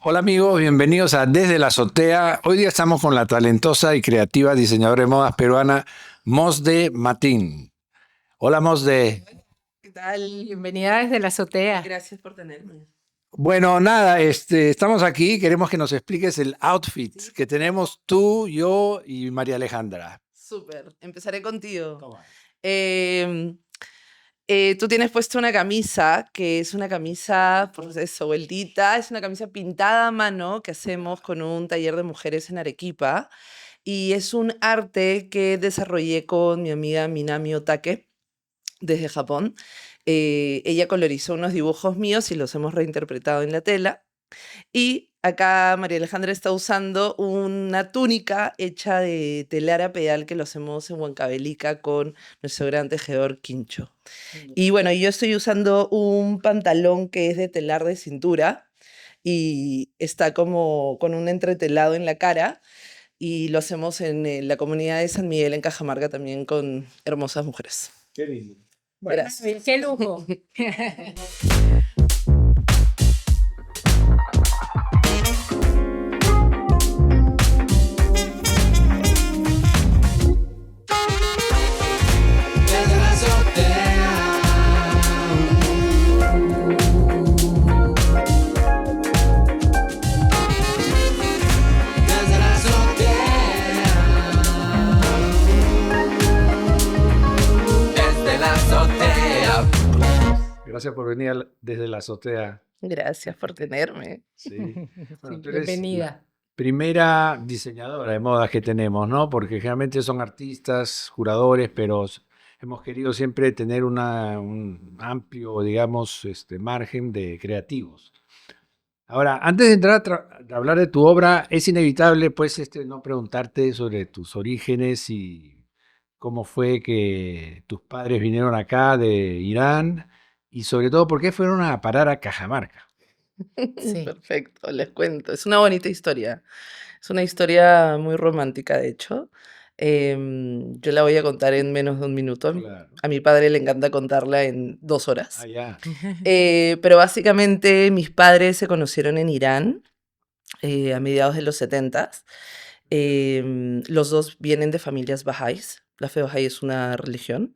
Hola amigos, bienvenidos a Desde la Azotea. Hoy día estamos con la talentosa y creativa diseñadora de modas peruana, Mosde Matín. Hola Mosde. ¿Qué tal? Bienvenida desde la azotea. Gracias por tenerme. Bueno, nada, estamos aquí, queremos que nos expliques el outfit que tenemos tú, yo y María Alejandra. Súper. Empezaré contigo. Toma. Tú tienes puesto una camisa que es una camisa, pues eso, vueltita, es una camisa pintada a mano que hacemos con un taller de mujeres en Arequipa y es un arte que desarrollé con mi amiga Minami Otake desde Japón. Ella colorizó unos dibujos míos y los hemos reinterpretado en la tela. Y acá María Alejandra está usando una túnica hecha de telar a pedal que lo hacemos en Huancavelica con nuestro gran tejedor Quincho. Y bueno, yo estoy usando un pantalón que es de telar de cintura y está como con un entretelado en la cara y lo hacemos en la comunidad de San Miguel en Cajamarca también con hermosas mujeres. Qué lindo. Gracias. ¡Qué lujo! Desde la azotea. Desde la azotea. Desde la azotea. Gracias por venir desde la azotea. Gracias por tenerme. Sí. Sí, Bueno, tú eres bienvenida. primera diseñadora de modas que tenemos, ¿no? Porque generalmente son artistas, curadores, pero hemos querido siempre tener un amplio, digamos, margen de creativos. Ahora, antes de entrar a hablar de tu obra, es inevitable, pues, no preguntarte sobre tus orígenes y cómo fue que tus padres vinieron acá de Irán y sobre todo, ¿por qué fueron a parar a Cajamarca? Sí. Perfecto, les cuento. Es una bonita historia. Es una historia muy romántica, de hecho. Yo la voy a contar en menos de un minuto. Claro. A mi padre le encanta contarla en 2 horas. Ah, ya. Pero básicamente mis padres se conocieron en Irán a mediados de los 70. Los dos vienen de familias bahá'ís. La fe bahá'í es una religión.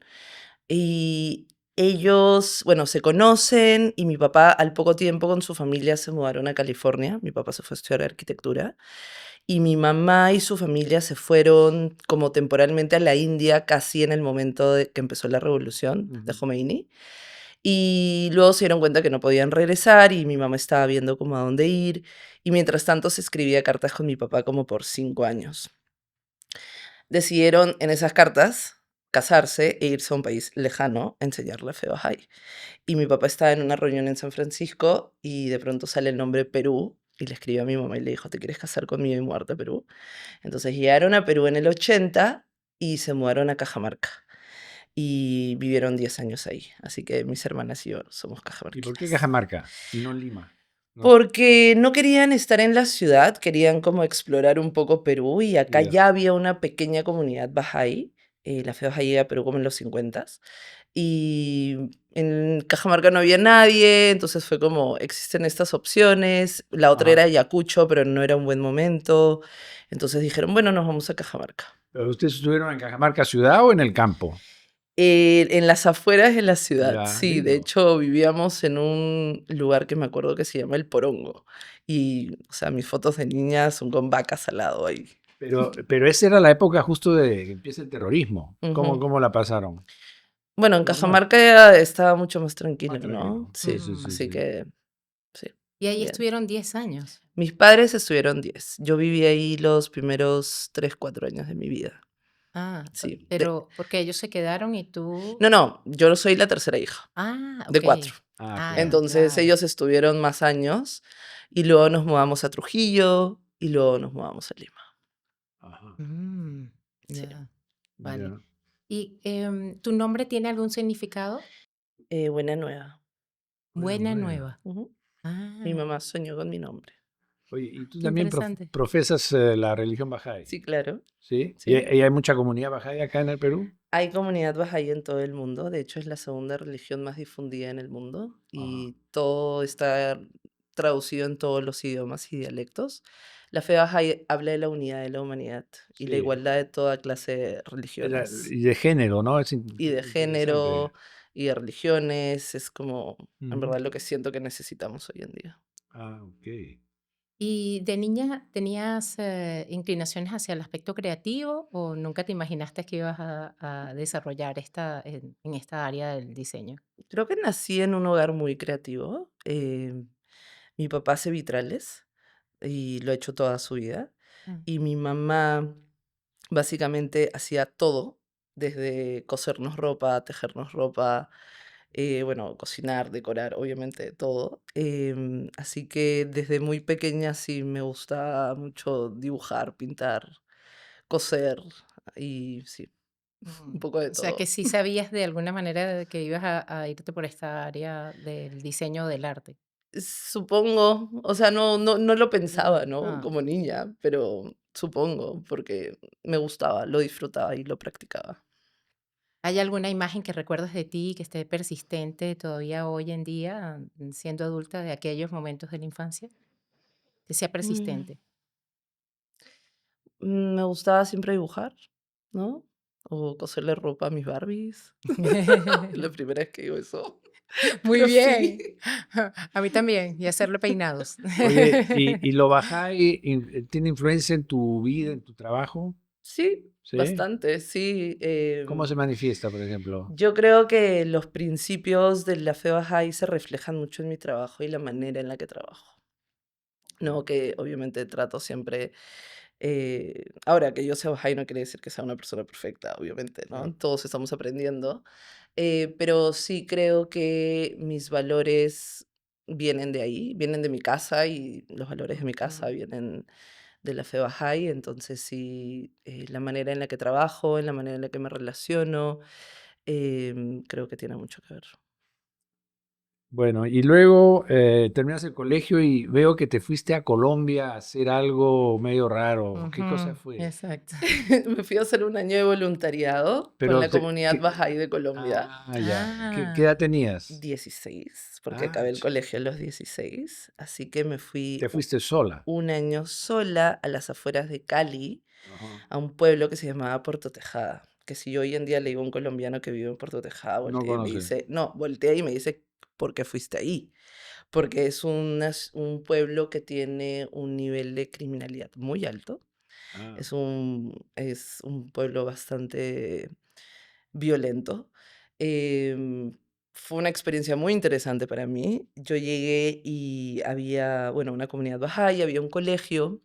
Y ellos, bueno, se conocen y mi papá al poco tiempo con su familia se mudaron a California. Mi papá se fue a estudiar arquitectura y mi mamá y su familia se fueron como temporalmente a la India casi en el momento de que empezó la revolución de Ujú. Khomeini. Y luego se dieron cuenta que no podían regresar y mi mamá estaba viendo como a dónde ir. Y mientras tanto se escribía cartas con mi papá como por 5 años. Decidieron en esas cartas casarse e irse a un país lejano a enseñar la fe bahá'í. Y mi papá estaba en una reunión en San Francisco y de pronto sale el nombre Perú y le escribió a mi mamá y le dijo, ¿te quieres casar conmigo y mudarte a Perú? Entonces llegaron a Perú en el 80 y se mudaron a Cajamarca y vivieron 10 años ahí. Así que mis hermanas y yo somos ¿Y por qué cajamarquinas. Cajamarca y no Lima? ¿No? Porque no querían estar en la ciudad, querían como explorar un poco Perú y acá Ya. ya había una pequeña comunidad bahá'í. La fe bahá'í llega a Perú como en los 50 y en Cajamarca no había nadie, entonces fue como, existen estas opciones. La otra Ajá. era Ayacucho, pero no era un buen momento. Entonces dijeron, bueno, nos vamos a Cajamarca. ¿Pero ustedes estuvieron en Cajamarca ciudad o en el campo? En las afueras de la ciudad, Ya, sí. De lindo. hecho, vivíamos en un lugar que me acuerdo que se llama El Porongo. Y, o sea, mis fotos de niña son con vacas al lado ahí. Pero esa era la época justo de que empieza el terrorismo. Ujú. ¿Cómo la pasaron? Bueno, en Normal. Cajamarca ya estaba mucho más tranquilo, Más tranquilo. ¿no? Sí, Sí, sí, así sí. que, sí. Y ahí Bien. estuvieron 10 años. Mis padres estuvieron 10. Yo viví ahí los primeros 3, 4 años de mi vida. Ah, Sí. pero porque ellos se quedaron y tú... No, yo soy la tercera hija Ah, de ok. 4. Ah, Ah, claro. ya, Entonces claro. ellos estuvieron más años y luego nos mudamos a Trujillo y luego nos mudamos a Lima. Ajá. Mm, Sí. ya, vale. Ya. ¿Y ¿tu nombre tiene algún significado? Buena Nueva. Buena Nueva. Nueva. Ujú. Ah, Mi mamá soñó con mi nombre. Oye, ¿y tú qué también interesante. profesas la religión bahá'í? Sí, claro. ¿Sí? Sí. ¿Y hay mucha comunidad bahá'í acá en el Perú? Hay comunidad bahá'í en todo el mundo. De hecho, es la segunda religión más difundida en el mundo. Ajá. Y todo está traducido en todos los idiomas y dialectos. La Fe Bahá'í habla de la unidad de la humanidad y la Sí. igualdad de toda clase de Era- religiones y de género, ¿no? Es y de interesante. género y de religiones. Es como, en Ujú. verdad, lo que siento que necesitamos hoy en día. Ah, ok. ¿Y de niña tenías inclinaciones hacia el aspecto creativo o nunca te imaginaste que ibas a desarrollar en esta área del diseño? Creo que nací en un hogar muy creativo. Mi papá hace vitrales y lo ha hecho toda su vida. Mm. Y mi mamá básicamente hacía todo, desde cosernos ropa, tejernos ropa, bueno, cocinar, decorar, obviamente todo. Así que desde muy pequeña sí me gusta mucho dibujar, pintar, coser y sí, un poco de O sea que todo. sí sabías de alguna manera de que ibas a irte por esta área del diseño del arte. Supongo, o sea, no lo pensaba, ¿no? Ah. Como niña, pero supongo, porque me gustaba, lo disfrutaba y lo practicaba. ¿Hay alguna imagen que recuerdas de ti que esté persistente todavía hoy en día, siendo adulta, de aquellos momentos de la infancia? Que sea Mm, persistente. Me gustaba siempre dibujar, ¿no? O coserle ropa a mis Barbies. Es la primera vez que digo eso, Muy pero bien. sí. A mí también, y hacerle peinados. Oye, ¿y lo Bahá'í tiene influencia en tu vida, en tu trabajo? Sí, ¿Sí? bastante, sí. ¿Cómo se manifiesta, por ejemplo? Yo creo que los principios de la fe Bahá'í se reflejan mucho en mi trabajo y la manera en la que trabajo. No, que obviamente trato siempre, ahora que yo sea Bahá'í no quiere decir que sea una persona perfecta, obviamente, ¿no? Claro. Todos estamos aprendiendo, pero sí creo que mis valores vienen de ahí, vienen de mi casa y los valores de mi casa Ujú. vienen de la fe Bahá'í, entonces sí, la manera en la que trabajo, en la manera en la que me relaciono, creo que tiene mucho que ver. Bueno, y luego terminas el colegio y veo que te fuiste a Colombia a hacer algo medio raro. ¿Qué cosa Ujú, fue? exacto. Me fui a hacer un año de voluntariado con Pero la comunidad Bahá'í de Colombia. ya. ¿Qué Ah, edad tenías? 16, porque Ah, acabé el colegio a los 16, así que me te fui fuiste sola. un año sola a las afueras de Cali, Ajá. a un pueblo que se llamaba Puerto Tejada, que si yo hoy en día le digo a un colombiano que vive en Puerto Tejada, No voltea y me conoces. dice, no, voltea y me dice, ¿por qué fuiste ahí? Porque es un pueblo que tiene un nivel de criminalidad muy alto, Ah, es un pueblo bastante violento. Em, Fue una experiencia muy interesante para mí. Yo llegué y había, bueno, una comunidad bahá'í, había un colegio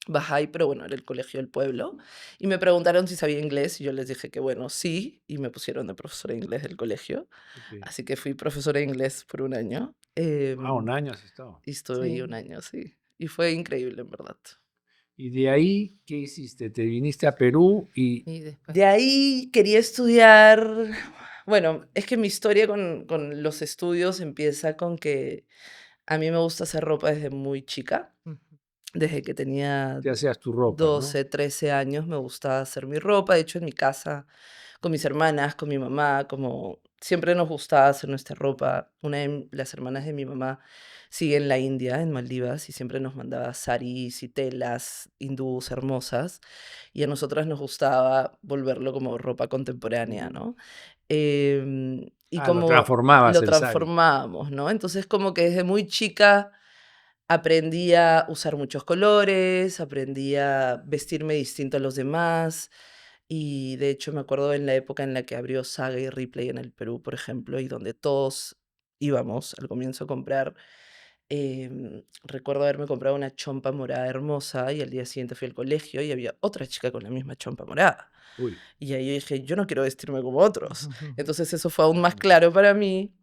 bahá'í, pero bueno, era el colegio del pueblo. Y me preguntaron si sabía inglés y yo les dije que bueno, sí, y me pusieron de profesora de inglés del colegio. ok. Así que fui profesora de inglés por un año. Un año has estado. Y estuve ahí un sí. año, sí. Y fue increíble, en verdad. Y de ahí, ¿qué hiciste? Te viniste a Perú y... Y después. De ahí quería estudiar, bueno, es que mi historia con los estudios empieza con que a mí me gusta hacer ropa desde muy chica, Ujú. desde que tenía te hacías tu ropa, ¿no? 12, 13 años me gustaba hacer mi ropa, de hecho en mi casa, con mis hermanas, con mi mamá, como siempre nos gustaba hacer nuestra ropa. Una de las hermanas de mi mamá sigue en la India, en Maldivas, y siempre nos mandaba saris y telas hindús hermosas, y a nosotras nos gustaba volverlo como ropa contemporánea, Ujú. ¿no? Y Lo como transformabas lo el sari. transformábamos, ¿no? Entonces como que desde muy chica aprendí a usar muchos colores, aprendí a vestirme distinto a los demás. Y de hecho me acuerdo en la época en la que abrió Saga y Ripley en el Perú, por ejemplo, y donde todos íbamos al comienzo a comprar. Recuerdo haberme comprado una chompa morada hermosa y al día siguiente fui al colegio y había otra chica con la misma chompa morada. Uy. Y ahí yo dije, yo no quiero vestirme como otros. Ujú. Entonces eso fue aún más Ah, claro para mí,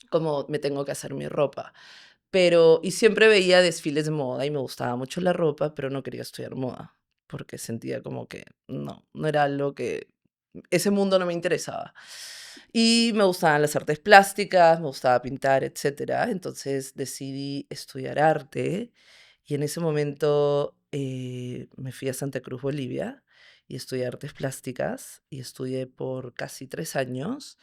como me tengo que hacer mi ropa. Pero, y siempre veía desfiles de moda y me gustaba mucho la ropa, pero no quería estudiar moda, porque sentía como que no era algo que, ese mundo no me interesaba. Y me gustaban las artes plásticas, me gustaba pintar, etcétera. Entonces decidí estudiar arte y en ese momento me fui a Santa Cruz, Bolivia, y estudié artes plásticas y estudié por casi 3 años,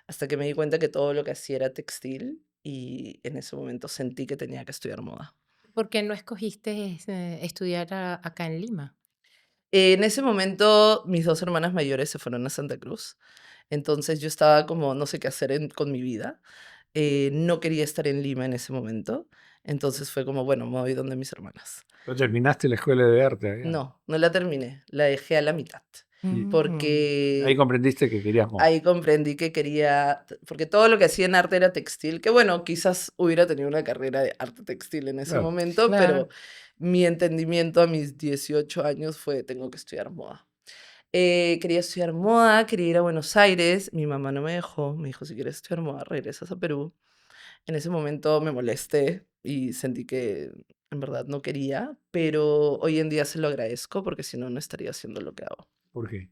hasta que me di cuenta que todo lo que hacía era textil y en ese momento sentí que tenía que estudiar moda. ¿Por qué no escogiste estudiar acá en Lima? En ese momento, mis 2 hermanas mayores se fueron a Santa Cruz. Entonces, yo estaba como, no sé qué hacer con mi vida. No quería estar en Lima en ese momento. Entonces, fue como, bueno, me voy donde mis hermanas. ¿No terminaste la escuela de arte allá? No, no la terminé. La dejé a la mitad. Y Mm, ahí Porque comprendiste que querías moda. ahí comprendí que quería, porque todo lo que hacía en arte era textil, que bueno, quizás hubiera tenido una carrera de arte textil en ese Claro. momento, claro. pero mi entendimiento a mis 18 años fue, tengo que estudiar moda. Quería estudiar moda, quería ir a Buenos Aires, mi mamá no me dejó, me dijo, si quieres estudiar moda, regresas a Perú. En ese momento me molesté y sentí que en verdad no quería, pero hoy en día se lo agradezco porque si no, no estaría haciendo lo que hago. ¿Por qué?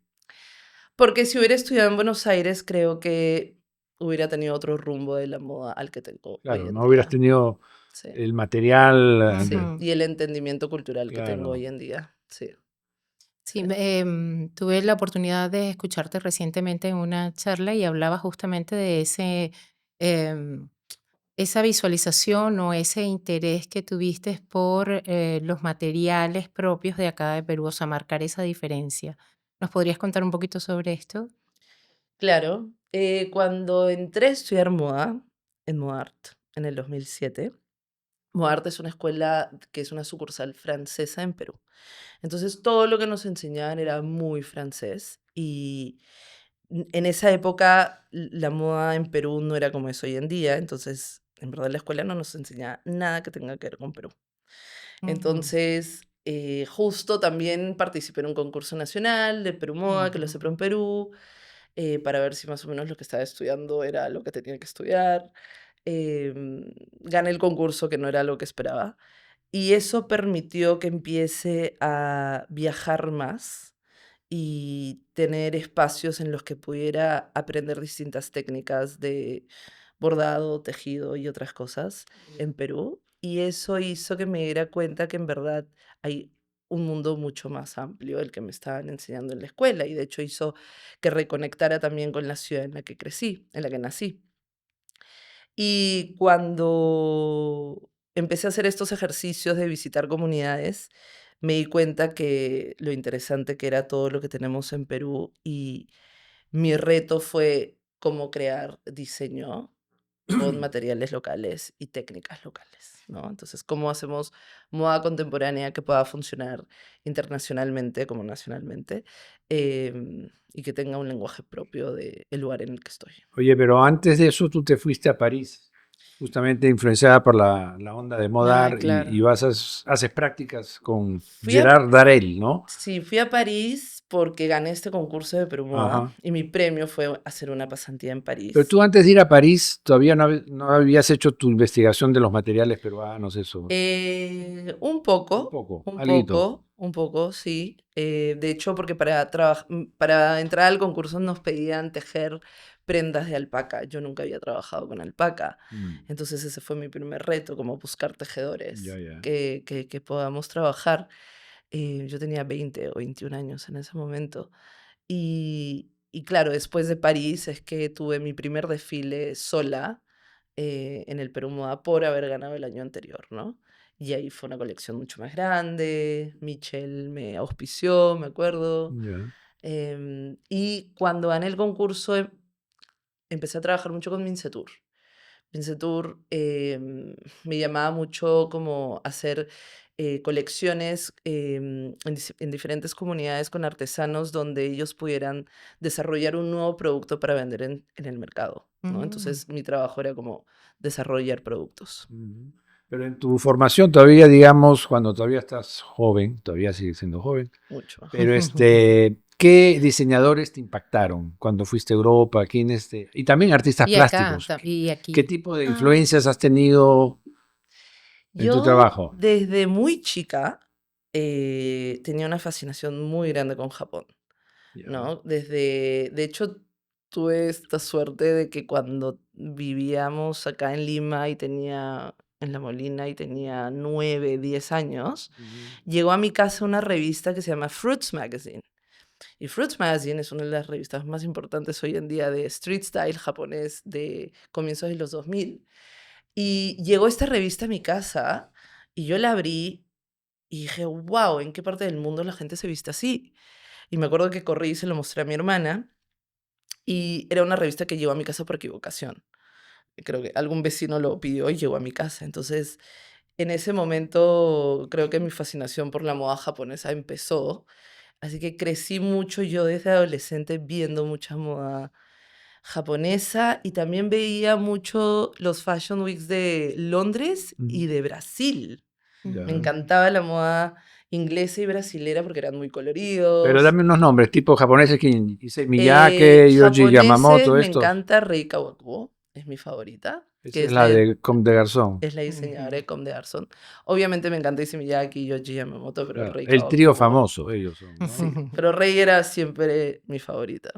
Porque si hubiera estudiado en Buenos Aires, creo que hubiera tenido otro rumbo de la moda al que tengo hoy Claro, en no hubieras día. tenido Sí, el material. sí. Ujú. Y el entendimiento cultural que tengo Claro. hoy en día. Sí, Sí, sí. tuve la oportunidad de escucharte recientemente en una charla y hablaba justamente de em, esa visualización o ese interés que tuviste por los materiales propios de acá de Perú, o sea, marcar esa diferencia. ¿Nos podrías contar un poquito sobre esto? Claro, cuando entré a estudiar moda en Modart en el 2007, Modart es una escuela que es una sucursal francesa en Perú. Entonces, todo lo que nos enseñaban era muy francés y en esa época la moda en Perú no era como es hoy en día, entonces, en verdad, la escuela no nos enseñaba nada que tenga que ver con Perú. Ujú, Entonces, justo también participé en un concurso nacional de Perú Moda, que lo ujú. CEPRO en Perú, para ver si más o menos lo que estaba estudiando era lo que tenía que estudiar. Gané el concurso, que no era lo que esperaba. Y eso permitió que empiece a viajar más y tener espacios en los que pudiera aprender distintas técnicas de bordado, tejido y otras cosas en Perú. Y eso hizo que me diera cuenta que en verdad hay un mundo mucho más amplio del que me estaban enseñando en la escuela. Y de hecho hizo que reconectara también con la ciudad en la que crecí, en la que nací. Y cuando empecé a hacer estos ejercicios de visitar comunidades, me di cuenta que lo interesante que era todo lo que tenemos en Perú y mi reto fue cómo crear diseño con materiales locales y técnicas locales, ¿no? Entonces, cómo hacemos moda contemporánea que pueda funcionar internacionalmente como nacionalmente, y que tenga un lenguaje propio del lugar en el que estoy. Oye, pero antes de eso tú te fuiste a París, justamente influenciada por la onda de Ah, Modar y claro. haces prácticas con Fui a Gerard Darel, ¿no? Sí, fui a París porque gané este concurso de Perú Moda Ajá. y mi premio fue hacer una pasantía en Pero París. tú antes de ir a París todavía no habías hecho tu investigación de los materiales peruanos, eso. Un Un poco, poco, un alguito. poco, un poco, sí. De hecho, porque para entrar al concurso nos pedían tejer prendas de alpaca. Yo nunca había trabajado con alpaca. Mm, Entonces ese fue mi primer reto, como buscar ya, tejedores ya. que podamos trabajar. Yo tenía 20 o 21 años en ese momento. Y claro, después de París es que tuve mi primer desfile sola en el Perú Moda por haber ganado el año anterior, ¿no? Y ahí fue una colección mucho más grande, Michelle me auspició, me acuerdo. Ya. Y cuando gané el concurso empecé a trabajar mucho con Mincetur. Mincetur me llamaba mucho como hacer colecciones en diferentes comunidades con artesanos donde ellos pudieran desarrollar un nuevo producto para vender en el mercado, ¿no? Mm. Entonces mi trabajo era como desarrollar productos. Ujú. Pero en tu formación todavía, digamos, cuando todavía estás joven, todavía sigues siendo joven, Mucho. pero ¿qué diseñadores te impactaron cuando fuiste a Europa? Y también artistas Y acá, plásticos. y ¿Qué aquí. tipo de Ah, influencias has tenido en tu yo trabajo? desde muy chica tenía una fascinación muy grande con Japón. Ya. ¿No? De hecho, tuve esta suerte de que cuando vivíamos acá en Lima y tenía, en La Molina y tenía 9, 10 años, Ujú. llegó a mi casa una revista que se llama Fruits Magazine. Y Fruits Magazine es una de las revistas más importantes hoy en día de street style japonés de comienzos de los 2000. Y llegó esta revista a mi casa y yo la abrí y dije, wow, ¿en qué parte del mundo la gente se viste así? Y me acuerdo que corrí y se lo mostré a mi hermana y era una revista que llegó a mi casa por equivocación. Creo que algún vecino lo pidió y llegó a mi casa. Entonces, en ese momento creo que mi fascinación por la moda japonesa empezó. Así que crecí mucho yo desde adolescente viendo mucha moda japonesa y también veía mucho los Fashion Weeks de Londres y de Brasil. Me Ya. encantaba la moda inglesa y brasilera porque eran muy Pero coloridos. dame unos nombres, tipo japoneses que Issei Miyake, Yohji Japoneses, Yamamoto, me estos. encanta Rei Kawakubo, es mi favorita, Esa que es es la de Comme des Garçons. es la diseñadora de Comme des Garçons. Obviamente me encanta Issey Miyake y Yohji Yamamoto, pero Claro, Rei el trío Kawakubo, famoso, ellos son, ¿no? sí, pero Rei era siempre mi favorita.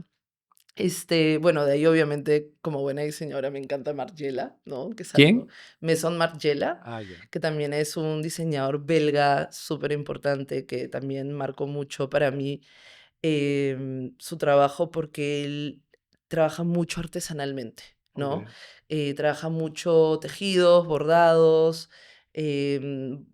Bueno, de ahí obviamente como buena diseñadora me encanta Margiela, ¿no? Que es algo, ¿Quién? Maison Margiela, Ah, ya. que también es un diseñador belga súper importante que también marcó mucho para mí su trabajo porque él trabaja mucho artesanalmente, Ok. ¿no? Trabaja mucho tejidos, bordados,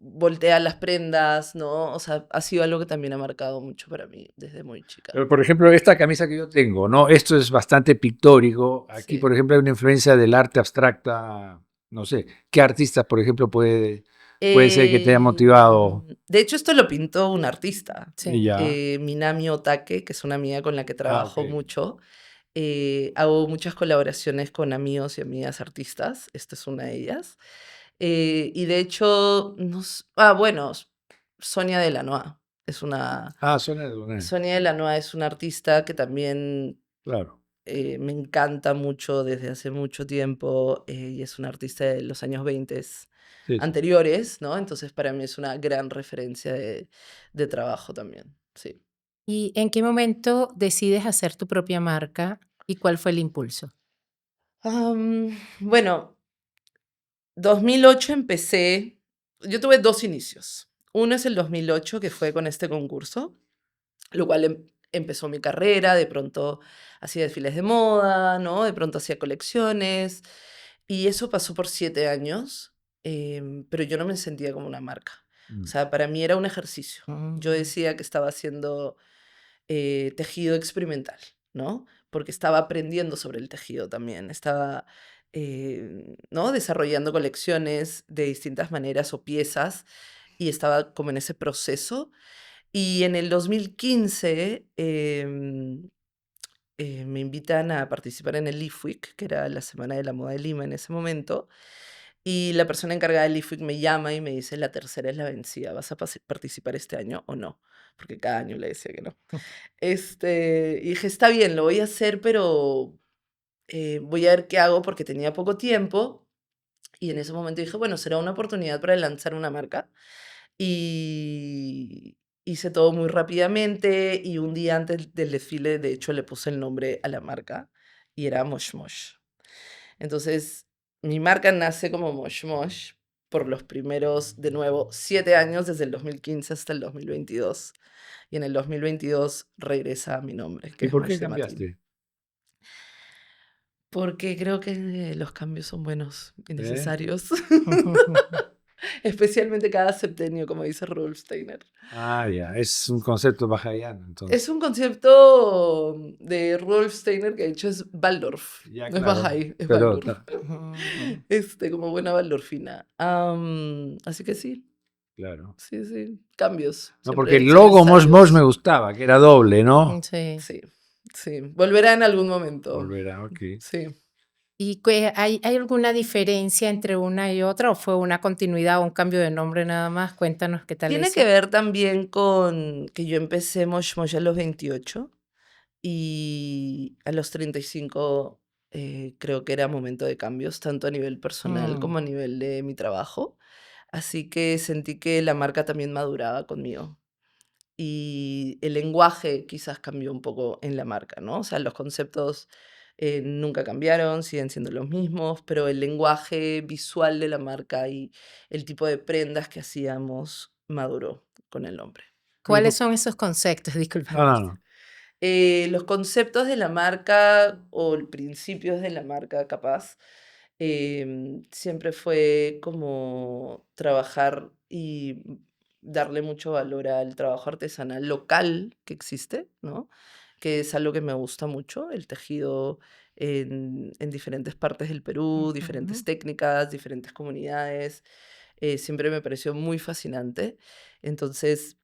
voltea las prendas, ¿no? O sea, ha sido algo que también ha marcado mucho para mí desde muy chica. Pero, por ejemplo, esta camisa que yo tengo, ¿no? Esto es bastante pictórico. Aquí, Sí. por ejemplo, hay una influencia del arte abstracta. No sé, ¿qué artistas, por ejemplo, puede ser que te haya motivado? De hecho, esto lo pintó un artista, Sí. Ya. Minami Otake, que es una amiga con la que Ah, trabajo ok. mucho. Hago muchas colaboraciones con amigos y amigas artistas. Esta es una de ellas. Y de hecho, bueno, Sonia Delanois es una. Ah, Sonia Delanois, Sonia Delanois es una artista que también claro. me encanta mucho desde hace mucho tiempo y es una artista de los años 20 Sí, sí. anteriores, ¿no? Entonces para mí es una gran referencia de trabajo también, sí. ¿Y en qué momento decides hacer tu propia marca y cuál fue el impulso? Bueno, 2008 empecé, yo tuve dos inicios. Uno es el 2008, que fue con este concurso, lo cual empezó mi carrera, de pronto hacía desfiles de moda, ¿no? De pronto hacía colecciones, y eso pasó por 7 años, pero yo no me sentía como una marca. O Mm. sea, para mí era un ejercicio. Yo Mm. decía que estaba haciendo tejido experimental, ¿no? Porque estaba aprendiendo sobre el tejido también, estaba, ¿no? Desarrollando colecciones de distintas maneras o piezas y estaba como en ese proceso. Y en el 2015 me invitan a participar en el Leaf Week, que era la Semana de la Moda de Lima en ese momento, y la persona encargada del Leaf Week me llama y me dice, la tercera es la vencida, ¿vas a participar este año o no? Porque cada año le decía que no. Y dije, está bien, lo voy a hacer, pero voy a ver qué hago porque tenía poco tiempo. Y en ese momento dije, bueno, será una oportunidad para lanzar una marca. Y hice todo muy rápidamente y un día antes del desfile, de hecho, le puse el nombre a la marca y era Mosh Mosh. Entonces, mi marca nace como Mosh Mosh por los primeros, de nuevo, 7 años, desde el 2015 hasta el 2022. Y en el 2022 regresa mi nombre, que ¿Y es por qué Mosh de Martín. cambiaste? Porque creo que los cambios son buenos y ¿Eh? necesarios. Especialmente cada septenio, como dice Rudolf Steiner. Ah, ya, es un concepto bajayano, Es entonces. un concepto de Rudolf Steiner que de hecho es Waldorf. Ya, No es claro. Bahá'í, es Pero, Waldorf. Ujú. Como buena waldorfina. Así que sí, claro. sí, sí. Cambios. No, porque Siempre el son logo Mosh Mosh me necesarios. gustaba, que era doble, ¿no? Sí. Sí, sí. Volverá en algún momento. Volverá, ok. Sí. ¿Y hay alguna diferencia entre una y otra o fue una continuidad o un cambio de nombre nada más? Cuéntanos qué tal Tiene eso. que ver también con que yo empecé Mosh Mosh a los 28 y a los 35 creo que era momento de cambios, tanto a nivel personal Mm. como a nivel de mi trabajo. Así que sentí que la marca también maduraba conmigo. Y el lenguaje quizás cambió un poco en la marca, ¿no? O sea, los conceptos nunca cambiaron, siguen siendo los mismos, pero el lenguaje visual de la marca y el tipo de prendas que hacíamos maduró con el nombre. ¿Cuáles son esos conceptos? Disculpa. No, no, no. Los conceptos de la marca o principios de la marca, capaz, Siempre fue como trabajar y darle mucho valor al trabajo artesanal local que existe, ¿no? Que es algo que me gusta mucho, el tejido en diferentes partes del Perú, diferentes Ujú. técnicas, diferentes comunidades. Siempre me pareció muy fascinante. Entonces,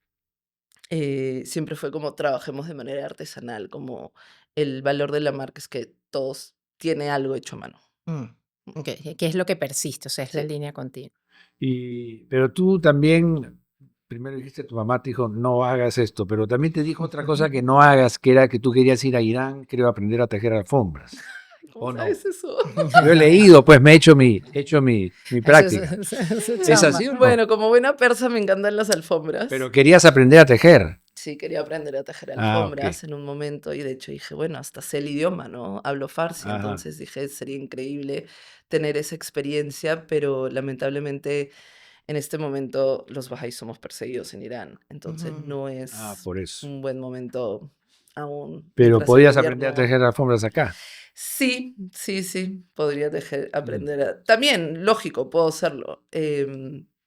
siempre fue como trabajemos de manera artesanal, como el valor de la marca es que todos tiene algo hecho a mano. Mm, ok, que es lo que persiste, o sea, es la Sí. línea continua. Pero tú también, primero dijiste, tu mamá te dijo, no hagas esto, pero también te dijo otra cosa que no hagas, que era que tú querías ir a Irán, creo, a aprender a tejer alfombras, ¿Cómo ¿o no? sabes eso? Yo he leído, pues me he hecho mi Eso es práctica. su ¿Es chamba. así o no? Bueno, como buena persa me encantan las alfombras. Pero querías aprender a tejer. Sí, quería aprender a tejer Ah, ok. alfombras en un momento y de hecho dije, bueno, hasta sé el idioma, ¿no? Hablo farsi, Ajá. entonces dije, sería increíble tener esa experiencia, pero lamentablemente en este momento los bajáis somos perseguidos en Irán, entonces Ujú. no Ah, es por eso. un buen momento aún, Pero mientras el podías aprender a gobierno... tejer alfombras acá. Sí, sí, sí, podría Mm. aprender a... También, lógico, puedo hacerlo,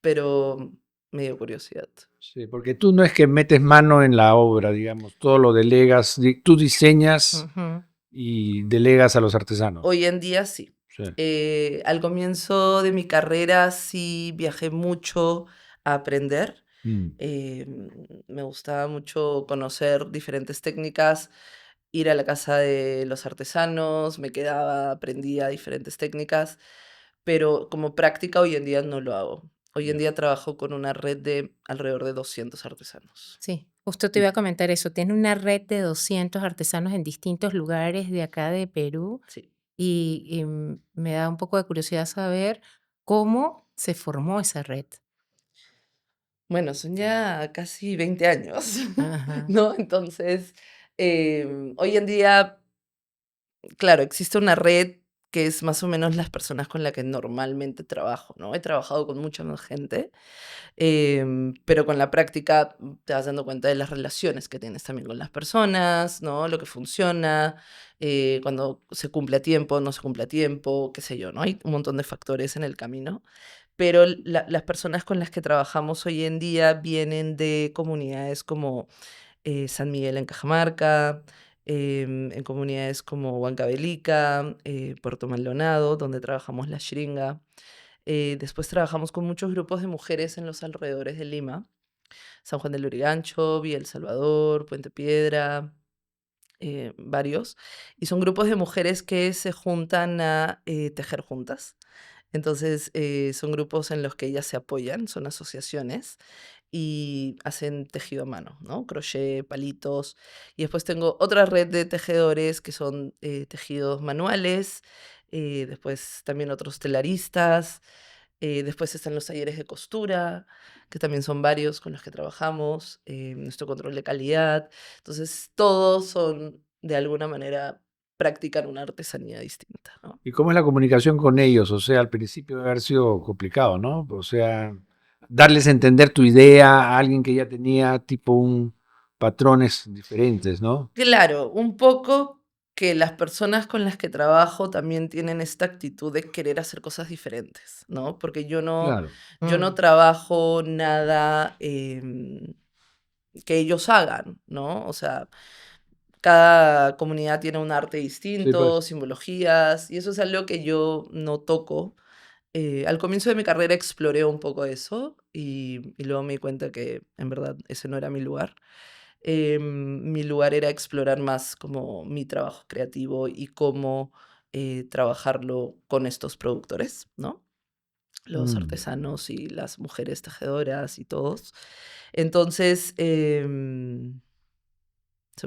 pero me dio curiosidad. Sí, porque tú no es que metes mano en la obra, digamos, todo lo delegas, tú diseñas Ujú. y delegas a los artesanos. Hoy en día sí. Sí. Al comienzo de mi carrera sí viajé mucho a aprender. Mm. Me gustaba mucho conocer diferentes técnicas, ir a la casa de los artesanos, me quedaba, aprendía diferentes técnicas, pero como práctica hoy en día no lo hago. Hoy en Ya. día trabajo con una red de alrededor de 200 artesanos. Sí, justo te Y- iba a comentar eso. Tiene una red de 200 artesanos en distintos lugares de acá de Perú Sí. y me da un poco de curiosidad saber cómo se formó esa red. Bueno, son ya casi 20 años, Ajá. ¿no? Entonces, hoy en día, claro, existe una red que es más o menos las personas con las que normalmente trabajo, ¿no? He trabajado con mucha más gente, pero con la práctica te vas dando cuenta de las relaciones que tienes también con las personas, ¿no? Lo que funciona, cuando se cumple a tiempo, no se cumple a tiempo, qué sé yo, ¿no? Hay un montón de factores en el camino, pero las personas con las que trabajamos hoy en día vienen de comunidades como San Miguel en Cajamarca, en comunidades como Huancavelica, Puerto Maldonado, donde trabajamos la Shringa. Después trabajamos con muchos grupos de mujeres en los alrededores de Lima, San Juan del Lurigancho, Villa El Salvador, Puente Piedra, varios. Y son grupos de mujeres que se juntan a tejer juntas. Entonces, son grupos en los que ellas se apoyan, son asociaciones y hacen tejido a mano, ¿no? Crochet, palitos. Y después tengo otra red de tejedores que son tejidos manuales, después también otros telaristas, después están los talleres de costura, que también son varios con los que trabajamos, nuestro control de calidad. Entonces, todos son, de alguna manera, practican una artesanía distinta, ¿no? ¿Y cómo es la comunicación con ellos? O sea, al principio debe haber sido complicado, ¿no? O sea, darles a entender tu idea a alguien que ya tenía tipo un patrones diferentes, ¿no? Claro, un poco que las personas con las que trabajo también tienen esta actitud de querer hacer cosas diferentes, ¿no? Porque Claro. yo no Mm, trabajo nada que ellos hagan, ¿no? O sea, cada comunidad tiene un arte Sí, distinto, pues. simbologías, y eso es algo que yo no toco. Al comienzo de mi carrera exploré un poco eso y luego me di cuenta que en verdad ese no era mi lugar. Mi lugar era explorar más como mi trabajo creativo y cómo trabajarlo con estos productores, ¿no? Los Mm. artesanos y las mujeres tejedoras y todos. Entonces, se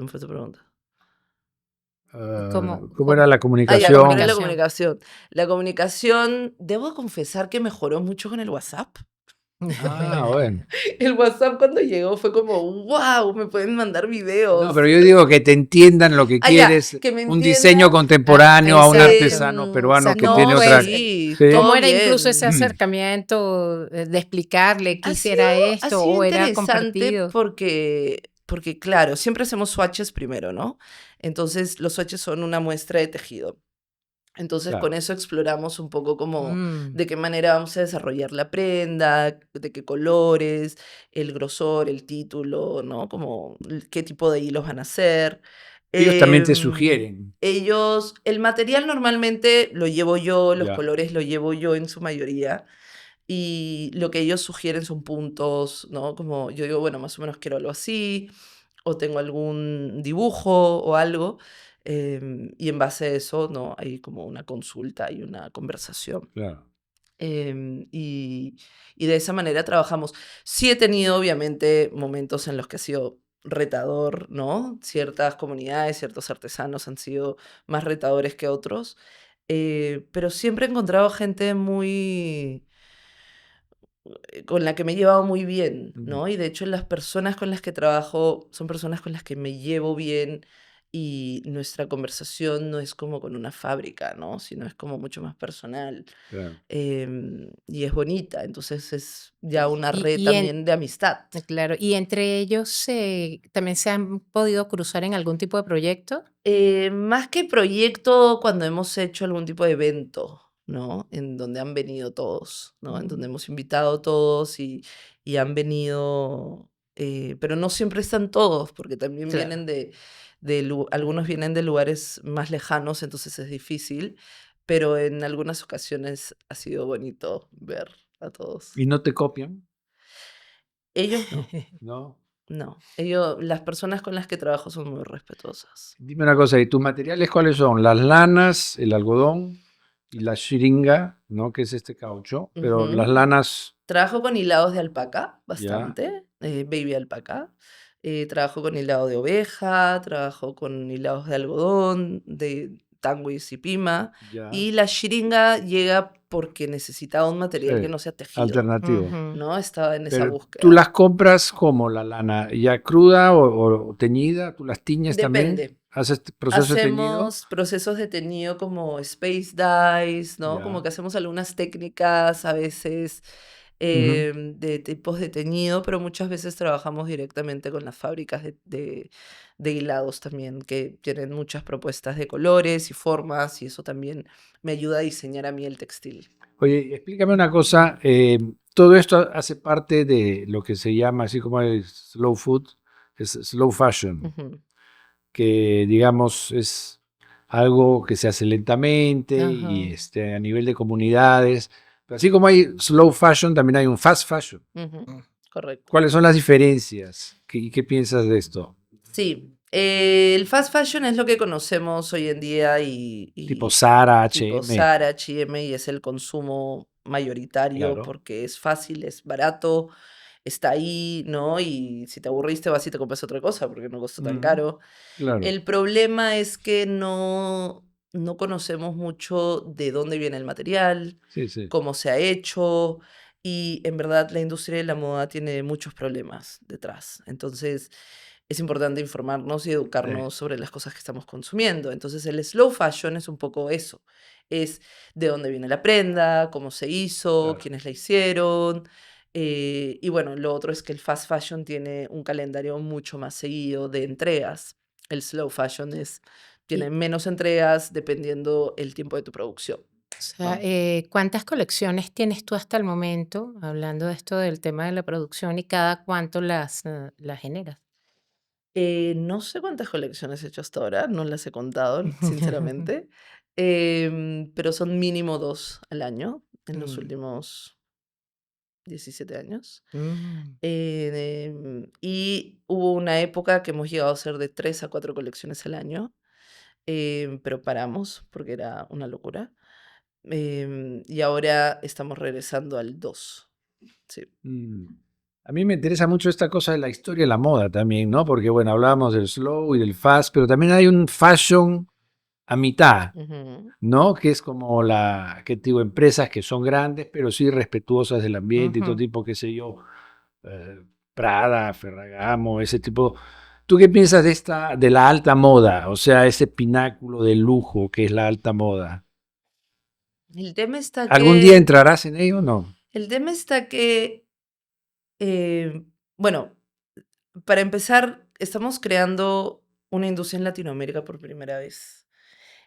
me fue tu pregunta. ¿Cómo, ¿Cómo era cómo- la Ya, ¿cómo era la comunicación? comunicación? comunicación? La comunicación, debo confesar que mejoró mucho con el WhatsApp. Ah, bueno. El WhatsApp cuando llegó fue como, wow, me pueden mandar No, pero videos. yo digo que te entiendan lo que Ya, quieres, que me un diseño entiendan. contemporáneo a un Exacto, artesano peruano que ¿cómo tiene No, fue otra. sí, Sí. cómo todo era incluso ese bien. acercamiento de explicarle qué Ha sido, hiciera ha esto sido o era interesante compartido? porque, claro, siempre hacemos swatches primero, ¿no? Entonces, los swatches son una muestra de tejido. Entonces Claro. con eso exploramos un poco como Mm. de qué manera vamos a desarrollar la prenda, de qué colores, el grosor, el título, ¿no? Como qué tipo de hilos van a ser. Ellos también te Em, sugieren. el material normalmente lo llevo yo, los Ya, colores lo llevo yo en su mayoría. Y lo que ellos sugieren son puntos, ¿no? Como yo digo, bueno, más o menos quiero algo así, o tengo algún dibujo o algo, y en base a eso, ¿no? Hay como una consulta y una conversación. claro. Em, y, y de esa manera trabajamos. Sí he tenido, obviamente, momentos en los que ha sido retador, ¿no? Ciertas comunidades, ciertos artesanos han sido más retadores que otros, pero siempre he encontrado gente muy con la que me he llevado muy bien, Mm, ¿no? Y de hecho las personas con las que trabajo son personas con las que me llevo bien y nuestra conversación no es como con una fábrica, ¿no? Sino es como mucho más personal, claro. y es bonita, entonces es ya una Y, red y en- también de amistad. claro, y entre ellos también se han podido cruzar en algún tipo de proyecto. Más que proyecto, cuando hemos hecho algún tipo de evento, ¿no? En donde han venido todos, ¿no? En donde Mm. hemos invitado a todos y han venido, pero no siempre están todos, porque también Claro. vienen algunos vienen de lugares más lejanos, entonces es difícil, pero en algunas ocasiones ha sido bonito ver a todos. ¿Y no te copian? Ellos no, ¿No? no. Ellos, las personas con las que trabajo son muy respetuosas. Dime una cosa, ¿y tus materiales cuáles son? Las lanas, el algodón y la shiringa, ¿no? Que es este caucho. Pero las Ujú. lanas, Trabajo con hilados de alpaca, ya, bastante, baby alpaca. Trabajo con hilado de oveja, trabajo con hilados de algodón, de tanguis y pima. ya. Y la shiringa llega porque necesitaba un material que Sí, no sea tejido, alternativo. Ujú. ¿no? Estaba en esa Pero tú búsqueda. las compras como la lana, ya cruda o teñida, tú las tiñes también, Depende. haces proceso de teñido. Hacemos procesos de teñido como space dyes, ¿no? Como Ya. que hacemos algunas técnicas a veces Ujú. de tipos de teñido, pero muchas veces trabajamos directamente con las fábricas de hilados también, que tienen muchas propuestas de colores y formas, y eso también me ayuda a diseñar a mí el textil. Oye, explícame una cosa, todo esto hace parte de lo que se llama, así como el slow food, es slow fashion, Ujú. que digamos es algo que se hace lentamente y Ajá. a nivel de comunidades. Pero así como hay slow fashion, también hay un fast fashion. Ujú, correcto. ¿Cuáles son las diferencias? ¿Qué piensas de esto? Sí, el fast fashion es lo que conocemos hoy en día Tipo y Zara, tipo H&M, Zara, H&M, y es el consumo mayoritario claro. porque es fácil, es barato, está ahí, ¿no? Y si te aburriste vas y te compras otra cosa porque no costó tan Mm, caro. claro, El problema es que no conocemos mucho de dónde viene el material, sí, sí. cómo se ha hecho, y en verdad la industria de la moda tiene muchos problemas detrás. Entonces es importante informarnos y Sí, educarnos sobre las cosas que estamos consumiendo. Entonces el slow fashion es un poco eso. Es de dónde viene la prenda, cómo se hizo, claro. quiénes la hicieron. Y bueno, lo otro es que el fast fashion tiene un calendario mucho más seguido de entregas. El slow fashion tiene Y, menos entregas dependiendo el tiempo de tu producción, o sea, ¿no? ¿cuántas colecciones tienes tú hasta el momento, hablando de esto del tema de la producción y cada cuánto las generas? No sé cuántas colecciones he hecho hasta ahora, no las he contado, sinceramente, pero son mínimo 2 al año en los Mm, últimos 17 años. mm. Y hubo una época que hemos llegado a ser de 3 a 4 colecciones al año, pero paramos porque era una locura. Y ahora estamos regresando al 2. Sí. Mm. A mí me interesa mucho esta cosa de la historia de la moda también, ¿no? Porque, bueno, hablábamos del slow y del fast, pero también hay un fashion a mitad, Ujú, ¿no? Que es como que digo, empresas que son grandes, pero sí respetuosas del ambiente y todo Ujú. tipo, qué sé yo, eh, Prada, Ferragamo, ese tipo. ¿Tú qué piensas de la alta moda? O sea, ese pináculo de lujo que es la alta moda. El tema está ¿Algún día que entrarás en ello o no? el tema está que, eh, bueno, para empezar, estamos creando una industria en Latinoamérica por primera vez.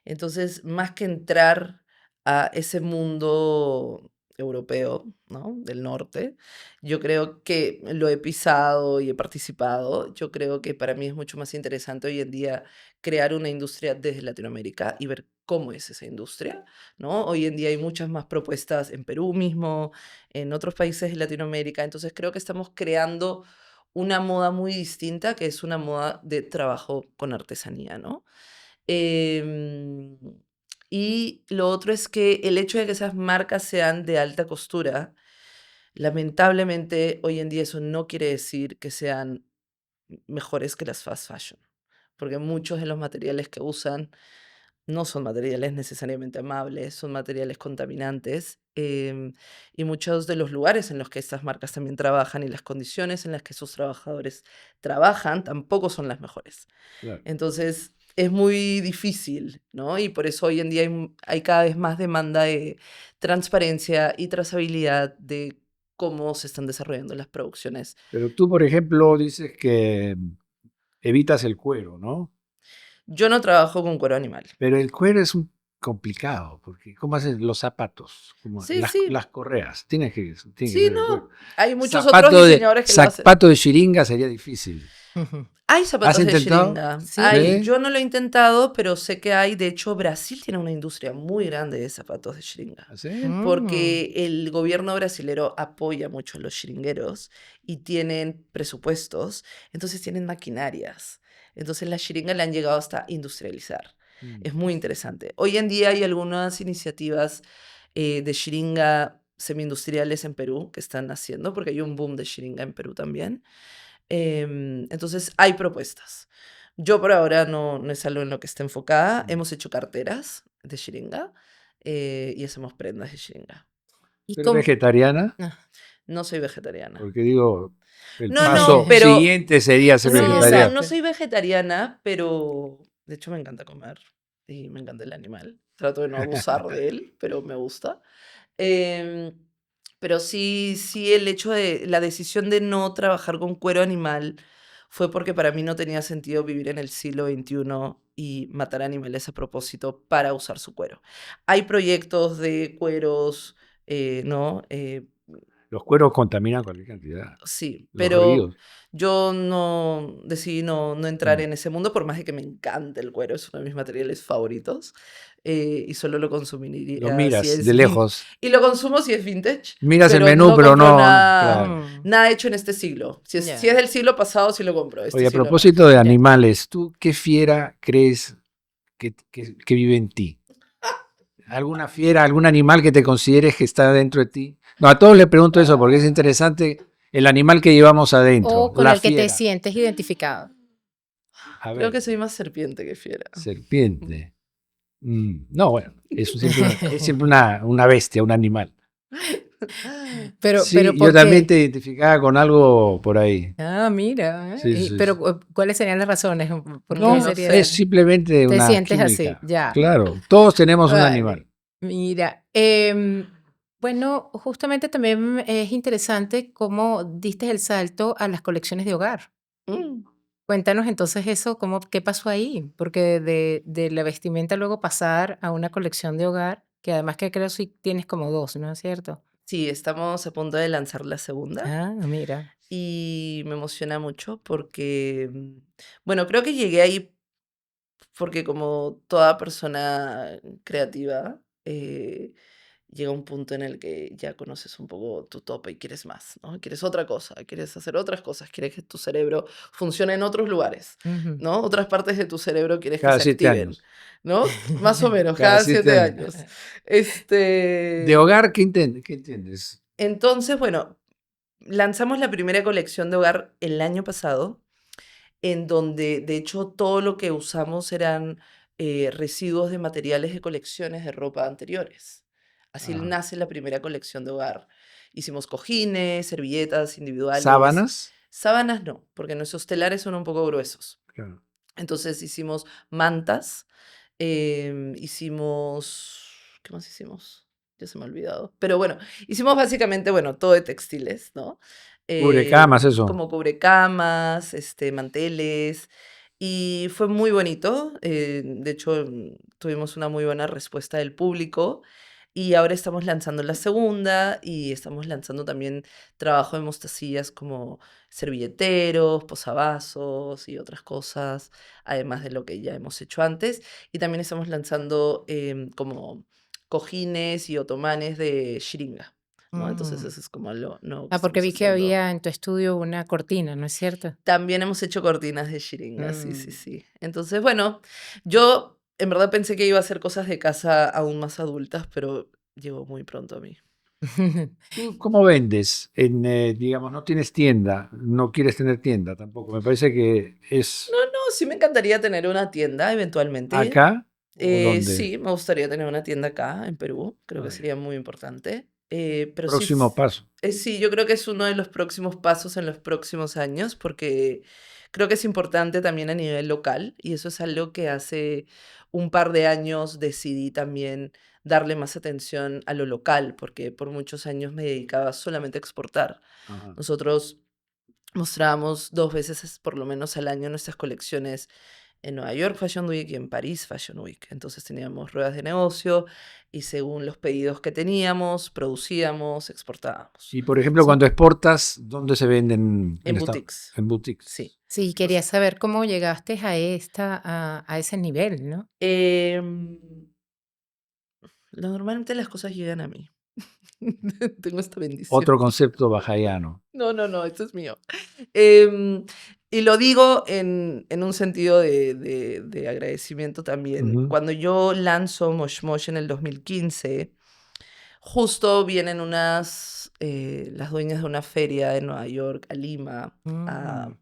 Entonces, más que entrar a ese mundo europeo, ¿no? Del norte, yo creo que lo he pisado y he participado. Yo creo que para mí es mucho más interesante hoy en día crear una industria desde Latinoamérica y ver cómo es esa industria, ¿no? Hoy en día hay muchas más propuestas en Perú mismo, en otros países de Latinoamérica. Entonces creo que estamos creando una moda muy distinta, que es una moda de trabajo con artesanía, ¿no? Em, y lo otro es que el hecho de que esas marcas sean de alta costura, lamentablemente hoy en día eso no quiere decir que sean mejores que las fast fashion, porque muchos de los materiales que usan no son materiales necesariamente amables, son materiales contaminantes, y muchos de los lugares en los que estas marcas también trabajan y las condiciones en las que sus trabajadores trabajan tampoco son las mejores. Claro. Entonces es muy difícil, ¿no? Y por eso hoy en día hay cada vez más demanda de transparencia y trazabilidad de cómo se están desarrollando las producciones. Pero tú, por ejemplo, dices que evitas el cuero, ¿no? Yo no trabajo con cuero animal. Pero el cuero es un complicado, porque ¿cómo haces los zapatos? Sí, sí, Las correas, tiene que sí, ser el cuero. no. Hay muchos otros diseñadores que lo hacen. Zapato de chiringa sería difícil. Ujú. Hay ¿Has zapatos de intentado? chiringa. Sí. Hay. ¿Sí? Yo no lo he intentado, pero sé que hay. De hecho, Brasil tiene una industria muy grande de zapatos de chiringa. ¿Así? Mm. Porque el gobierno brasilero apoya mucho a los chiringueros y tienen presupuestos, entonces tienen maquinarias. Entonces la chiringa le han llegado hasta industrializar. Mm. Es muy interesante. Hoy en día hay algunas iniciativas de chiringa semi-industriales en Perú que están haciendo, porque hay un boom de chiringa en Perú también. Entonces hay propuestas. Yo por ahora no es algo en lo que esté enfocada. Mm. Hemos hecho carteras de chiringa y hacemos prendas de chiringa. ¿Y ¿Pero cómo? vegetariana? Ah, No soy vegetariana. Porque digo, el No, no, paso pero siguiente sería ser Sí, no, vegetariano. no exacto. soy vegetariana, pero de hecho me encanta comer y me encanta el animal. Trato de no abusar de él, pero me gusta. Em, pero sí, sí, el hecho de la decisión de no trabajar con cuero animal fue porque para mí no tenía sentido vivir en el siglo XXI y matar animales a propósito para usar su cuero. Hay proyectos de cueros, ¿no? Los cueros contaminan cualquier cantidad. Sí, Los pero ríos. yo decidí no entrar Mm. en ese mundo, por más de que me encante el cuero, es uno de mis materiales favoritos, y solo lo Lo consumiría si miras de es vintage. lejos. Y lo consumo si es vintage, Miras el pero menú, no pero compro no. nada, Claro. Mm, nada hecho en este siglo. Si es ya. del siglo pasado, sí lo compro, este Oye, a siglo no. propósito de Ya. animales, ¿tú qué fiera crees que vive en ti? ¿Alguna fiera, algún animal que te consideres que está dentro de ti? No, a todos les pregunto eso porque es interesante el animal que llevamos adentro, O con la el que te fiera. sientes identificado. A Creo que ver, soy más serpiente que fiera. serpiente. No, bueno, es siempre una bestia, un animal. Pero Sí, yo ¿por también te qué? identificaba con algo por ahí. Ah, mira. Sí, sí, Pero sí. ¿cuáles serían las razones? ¿Por qué No, No sería sé. es eso? simplemente Te una sientes así, química. ya. Claro, todos tenemos un animal. Vale. Mira, bueno, justamente también es interesante cómo diste el salto a las colecciones de hogar. Mm. Cuéntanos entonces eso, qué pasó ahí, porque de la vestimenta luego pasar a una colección de hogar, que además que creo sí tienes como dos, ¿no es cierto? Sí, estamos a punto de lanzar la segunda. Ah, mira. Y me emociona mucho porque, bueno, creo que llegué ahí porque como toda persona creativa, llega un punto en el que ya conoces un poco tu tope y quieres más, ¿no? Quieres otra cosa, quieres hacer otras cosas, quieres que tu cerebro funcione en otros lugares, Ujú. ¿no? Otras partes de tu cerebro quieres que Cada se 7 activen, años. ¿no? Más o menos, Cada cada 7 siete años. años. De hogar, ¿qué entiendes? Entonces, bueno, lanzamos la primera colección de hogar el año pasado en donde de hecho todo lo que usamos eran residuos de materiales de colecciones de ropa anteriores. Así Ah, nace la primera colección de hogar. Hicimos cojines, servilletas individuales, sábanas. sábanas no, porque nuestros telares son un poco gruesos. Claro. Entonces hicimos mantas, hicimos, ¿qué más hicimos? Ya se me ha olvidado. Pero bueno, hicimos básicamente, bueno, todo de textiles, ¿no? Cubrecamas, eso. Como cubrecamas, manteles. Y fue muy bonito. De hecho, tuvimos una muy buena respuesta del público. Y ahora estamos lanzando la segunda y estamos lanzando también trabajo de mostacillas como servilleteros, posavasos y otras cosas, además de lo que ya hemos hecho antes. Y también estamos lanzando como cojines y otomanes de Shiringa, ¿no? Entonces Mm. eso es como lo nuevo que Ah, porque estamos vi que haciendo. había en tu estudio una cortina, ¿no es cierto? También hemos hecho cortinas de Shiringa, sí, sí, Mm. sí. Entonces, bueno, yo en verdad pensé que iba a hacer cosas de casa aún más adultas, pero llegó muy pronto a mí. ¿Tú cómo vendes? Digamos, no tienes tienda, no quieres tener tienda tampoco. Me parece que es No, sí me encantaría tener una tienda eventualmente. acá o dónde. Sí, me gustaría tener una tienda acá en Perú. Creo que Ah, ya. sería muy importante. Pero sí, Próximo paso. sí, yo creo que es uno de los próximos pasos en los próximos años, porque creo que es importante también a nivel local, y eso es algo que hace un par de años decidí también darle más atención a lo local, porque por muchos años me dedicaba solamente a exportar. Ajá. Nosotros mostrábamos 2 veces por lo menos al año nuestras colecciones en Nueva York Fashion Week y en París Fashion Week. Entonces teníamos ruedas de negocio y según los pedidos que teníamos, producíamos, exportábamos. Y por ejemplo, Sí, cuando exportas, ¿dónde se venden En Estados? boutiques, En boutiques. sí. sí, O quería sea, saber cómo llegaste a ese nivel, ¿no? normalmente las cosas llegan a mí. Tengo esta bendición. Otro concepto bajayano. No, esto es mío. Em, y lo digo en un sentido de agradecimiento también. Ujú. Cuando yo lanzo Mosh Mosh en el 2015, justo vienen las dueñas de una feria en Nueva York, a Lima, a Mm.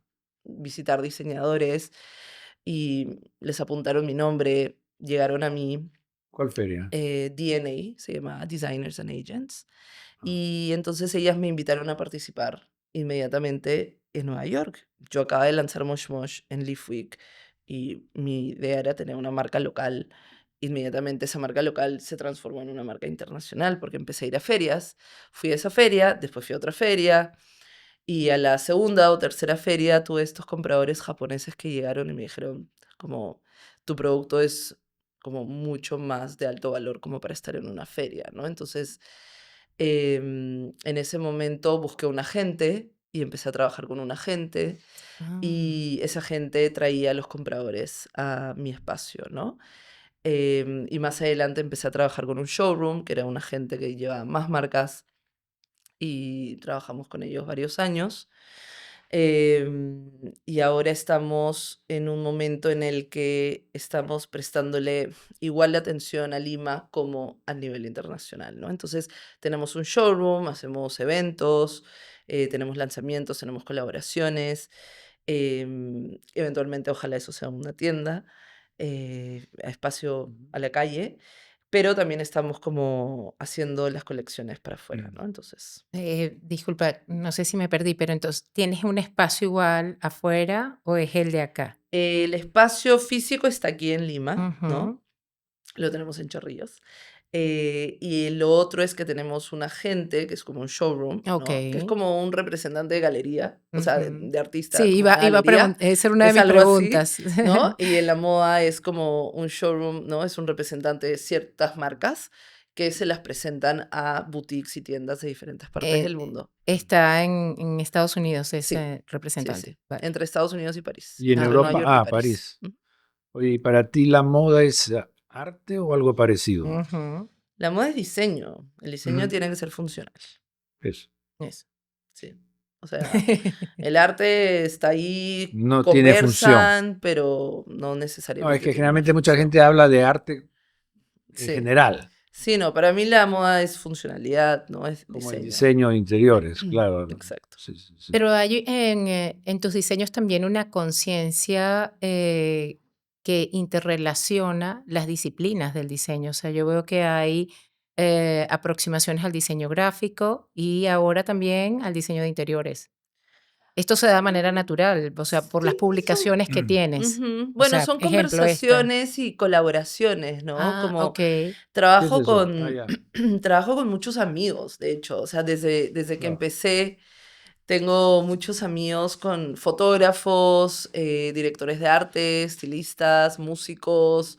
visitar diseñadores y les apuntaron mi nombre, llegaron a mí, ¿Cuál feria? DNA, se llama Designers and Agents. Ah. Y entonces ellas me invitaron a participar inmediatamente en Nueva York. Yo acababa de lanzar Mosh Mosh en Leaf Week y mi idea era tener una marca local. Inmediatamente esa marca local se transformó en una marca internacional porque empecé a ir a ferias. Fui a esa feria, después fui a otra feria y a la segunda o tercera feria tuve estos compradores japoneses que llegaron y me dijeron como tu producto es como mucho más de alto valor como para estar en una feria, ¿no? Entonces, en ese momento busqué un agente y empecé a trabajar con un agente Ah. y esa gente traía a los compradores a mi espacio, ¿no? Y más adelante empecé a trabajar con un showroom, que era un agente que llevaba más marcas y trabajamos con ellos varios años. Y ahora estamos en un momento en el que estamos prestándole igual de atención a Lima como a nivel internacional, ¿no? Entonces tenemos un showroom, hacemos eventos, tenemos lanzamientos, tenemos colaboraciones, eventualmente ojalá eso sea una tienda, a espacio Ujú. a la calle, pero también estamos como haciendo las colecciones para afuera, Mm. ¿no? Entonces... Disculpa, no sé si me perdí, pero entonces, ¿tienes un espacio igual afuera o es el de acá? El espacio físico está aquí en Lima, Ujú. ¿no? Lo tenemos en Chorrillos. Y lo otro es que tenemos un agente, que es como un showroom, Ok. ¿no? Que es como un representante de galería, o sea, de, Ujú. de artista, Sí, como una iba a galería. preguntar, esa era una de Es mis algo así, preguntas. ¿no? Y en la moda es como un showroom, ¿no? Es un representante de ciertas marcas que se las presentan a boutiques y tiendas de diferentes partes Eh, del mundo. está en Estados Unidos Sí, ese sí, representante. sí. Vale. Entre Estados Unidos y París. Y en Ah, Entre Nueva Europa, York y París. París. Oye, ¿y para ti la moda es arte o algo parecido? ujú. La moda es diseño. El diseño Ujú. tiene que ser funcional. Eso. Eso. Sí. O sea, el arte está ahí, No tiene función. conversan, pero no No, es necesariamente que tiene una generalmente mucha función. gente habla de arte en Sí. general, Sí, no, para mí la moda es funcionalidad, no es como el diseño. diseño de interiores, claro. Exacto. Sí, sí, sí. Pero hay en tus diseños también una conciencia que interrelaciona las disciplinas del diseño. O sea, yo veo que hay aproximaciones al diseño gráfico y ahora también al diseño de interiores. Esto se da de manera natural, o sea, por las Sí, son... publicaciones que tienes. Ujú. O Bueno, sea, son ejemplo, esta. conversaciones y colaboraciones, ¿no? Ah, Como ok. ¿Qué es trabajo eso? Ah, con, ya. trabajo con muchos amigos, de hecho. O sea, desde que Claro. empecé Tengo muchos amigos con fotógrafos, directores de arte, estilistas, músicos,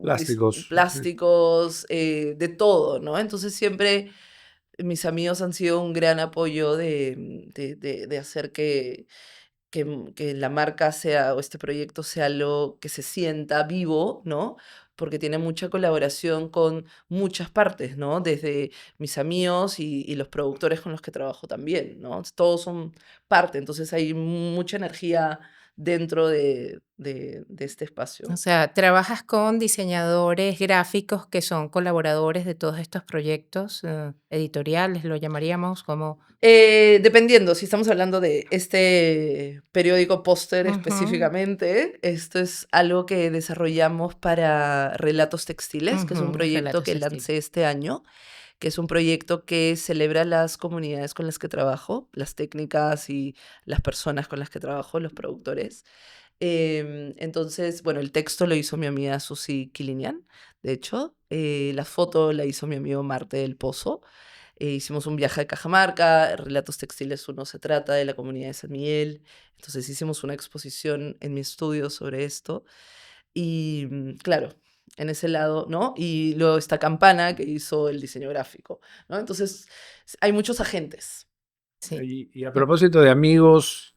Plásticos. plásticos, de todo, ¿no? Entonces siempre mis amigos han sido un gran apoyo de hacer que la marca sea o este proyecto sea lo que se sienta vivo, ¿no? Porque tiene mucha colaboración con muchas partes, ¿no? Desde mis amigos y los productores con los que trabajo también, ¿no? Todos son parte, entonces hay mucha energía dentro de este O espacio. sea, trabajas con diseñadores gráficos que son colaboradores de todos estos proyectos editoriales, lo llamaríamos como... Dependiendo, si estamos hablando de este periódico póster Ujú, específicamente, esto es algo que desarrollamos para Relatos Textiles, que es un ujú, proyecto relatos que textiles. lancé este año, que es un proyecto que celebra las comunidades con las que trabajo, las técnicas y las personas con las que trabajo, los productores. Entonces, bueno, el texto lo hizo mi amiga Susi Kilinian, de hecho, la foto la hizo mi amigo Marte del Pozo. Hicimos un viaje a Cajamarca, Relatos Textiles uno se trata de la comunidad de San Miguel, entonces hicimos una exposición en mi estudio sobre esto y claro, en ese lado, ¿no? Y luego está Campana que hizo el diseño gráfico, ¿no? Entonces hay muchos agentes. Sí. Y a propósito de amigos,